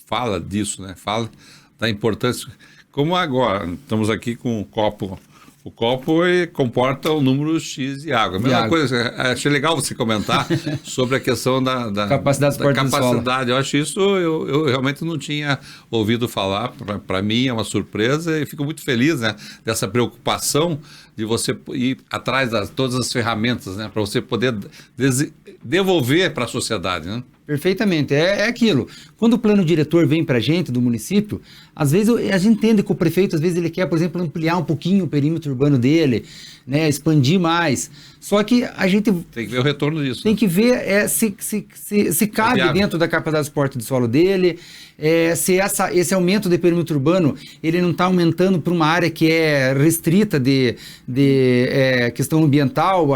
fala disso, né, fala da importância. Como agora, estamos aqui com um copo. O copo comporta o número X de água. A mesma coisa, achei legal você comentar sobre a questão da capacidade de suporte do solo. Eu acho isso, eu realmente não tinha ouvido falar. Para mim é uma surpresa e fico muito feliz, né, dessa preocupação de você ir atrás de todas as ferramentas, né, para você poder devolver para a sociedade, né? Perfeitamente, é aquilo. Quando o plano diretor vem para a gente, do município, às vezes a gente entende que o prefeito, às vezes ele quer, por exemplo, ampliar um pouquinho o perímetro urbano dele, né, expandir mais. Só que a gente... Tem que ver o retorno disso. Tem que ver se cabe dentro da capacidade de suporte do solo dele, se esse aumento de perímetro urbano, ele não está aumentando para uma área que é restrita de questão ambiental,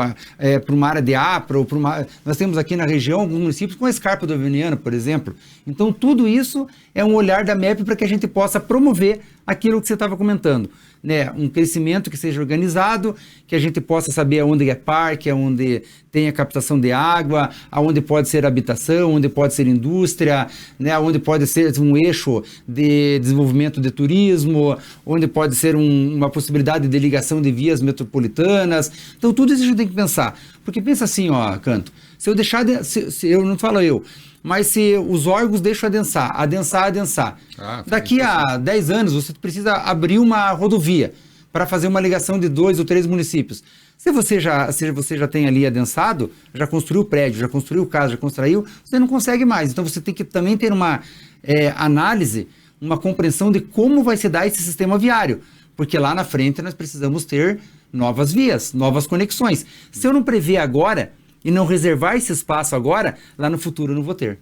para uma área de APRA, ou para uma... Nós temos aqui na região alguns municípios com a escarpa do Aveniano, por exemplo. Então, tudo isso é um olhar da MEP para que a gente possa promover aquilo que você estava comentando, né? Um crescimento que seja organizado, que a gente possa saber aonde é parque, aonde tem a captação de água, aonde pode ser habitação, onde pode ser indústria, né? Aonde pode ser um eixo de desenvolvimento de turismo, onde pode ser uma possibilidade de ligação de vias metropolitanas. Então, tudo isso a gente tem que pensar. Porque pensa assim, ó, Canto, se eu deixar, se eu não falo eu, mas se os órgãos deixam adensar. Daqui a 10 anos, você precisa abrir uma rodovia para fazer uma ligação de 2 ou 3 municípios. Se você já tem ali adensado, já construiu o prédio, já construiu casa, já construiu, você não consegue mais. Então, você tem que também ter uma análise, uma compreensão de como vai se dar esse sistema viário. Porque lá na frente nós precisamos ter novas vias, novas conexões. Se eu não prever agora e não reservar esse espaço agora, lá no futuro eu não vou ter.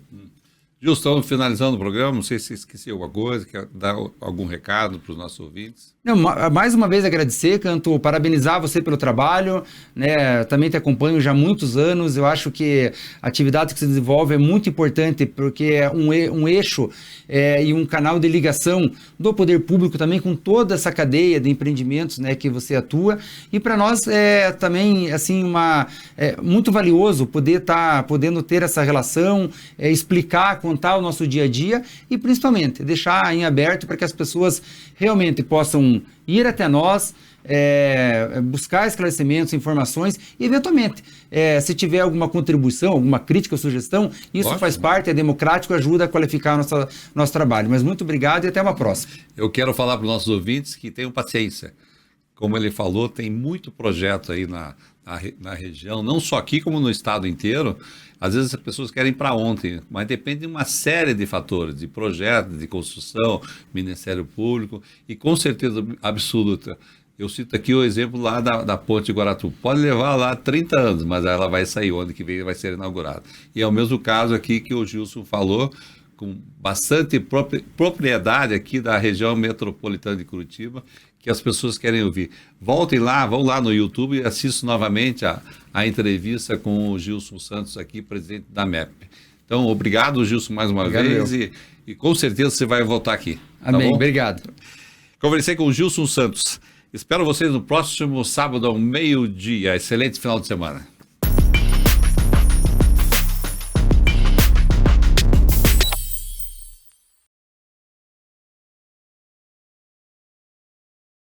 Gilson, estamos finalizando o programa, não sei se esqueci alguma coisa, quer dar algum recado para os nossos ouvintes? Não, mais uma vez agradecer, Canto, parabenizar você pelo trabalho, né? Também te acompanho já há muitos anos. Eu acho que a atividade que você desenvolve é muito importante, porque é um eixo e um canal de ligação do poder público também com toda essa cadeia de empreendimentos, né, que você atua. E para nós é também assim muito valioso poder podendo ter essa relação, explicar, contar o nosso dia a dia e principalmente deixar em aberto para que as pessoas realmente possam ir até nós, buscar esclarecimentos, informações e, eventualmente, se tiver alguma contribuição, alguma crítica ou sugestão, isso Ótimo. faz parte, é democrático, ajuda a qualificar nosso trabalho. Mas muito obrigado e até uma próxima. Eu quero falar para os nossos ouvintes que tenham paciência. Como ele falou, tem muito projeto aí na região, não só aqui como no estado inteiro. Às vezes as pessoas querem para ontem, mas depende de uma série de fatores, de projetos, de construção, Ministério Público, e com certeza absoluta. Eu cito aqui o exemplo lá da Ponte Guaratu. Pode levar lá 30 anos, mas ela vai sair, o ano que vem vai ser inaugurada. E é o mesmo caso aqui que o Gilson falou, com bastante propriedade aqui da região metropolitana de Curitiba, que as pessoas querem ouvir. Voltem lá, vão lá no YouTube e assistam novamente a entrevista com o Gilson Santos aqui, presidente da MEP. Então, obrigado, Gilson, mais uma vez e com certeza você vai voltar aqui. Amém, tá bom? obrigado. Conversei com o Gilson Santos. Espero vocês no próximo sábado ao meio-dia. Excelente final de semana.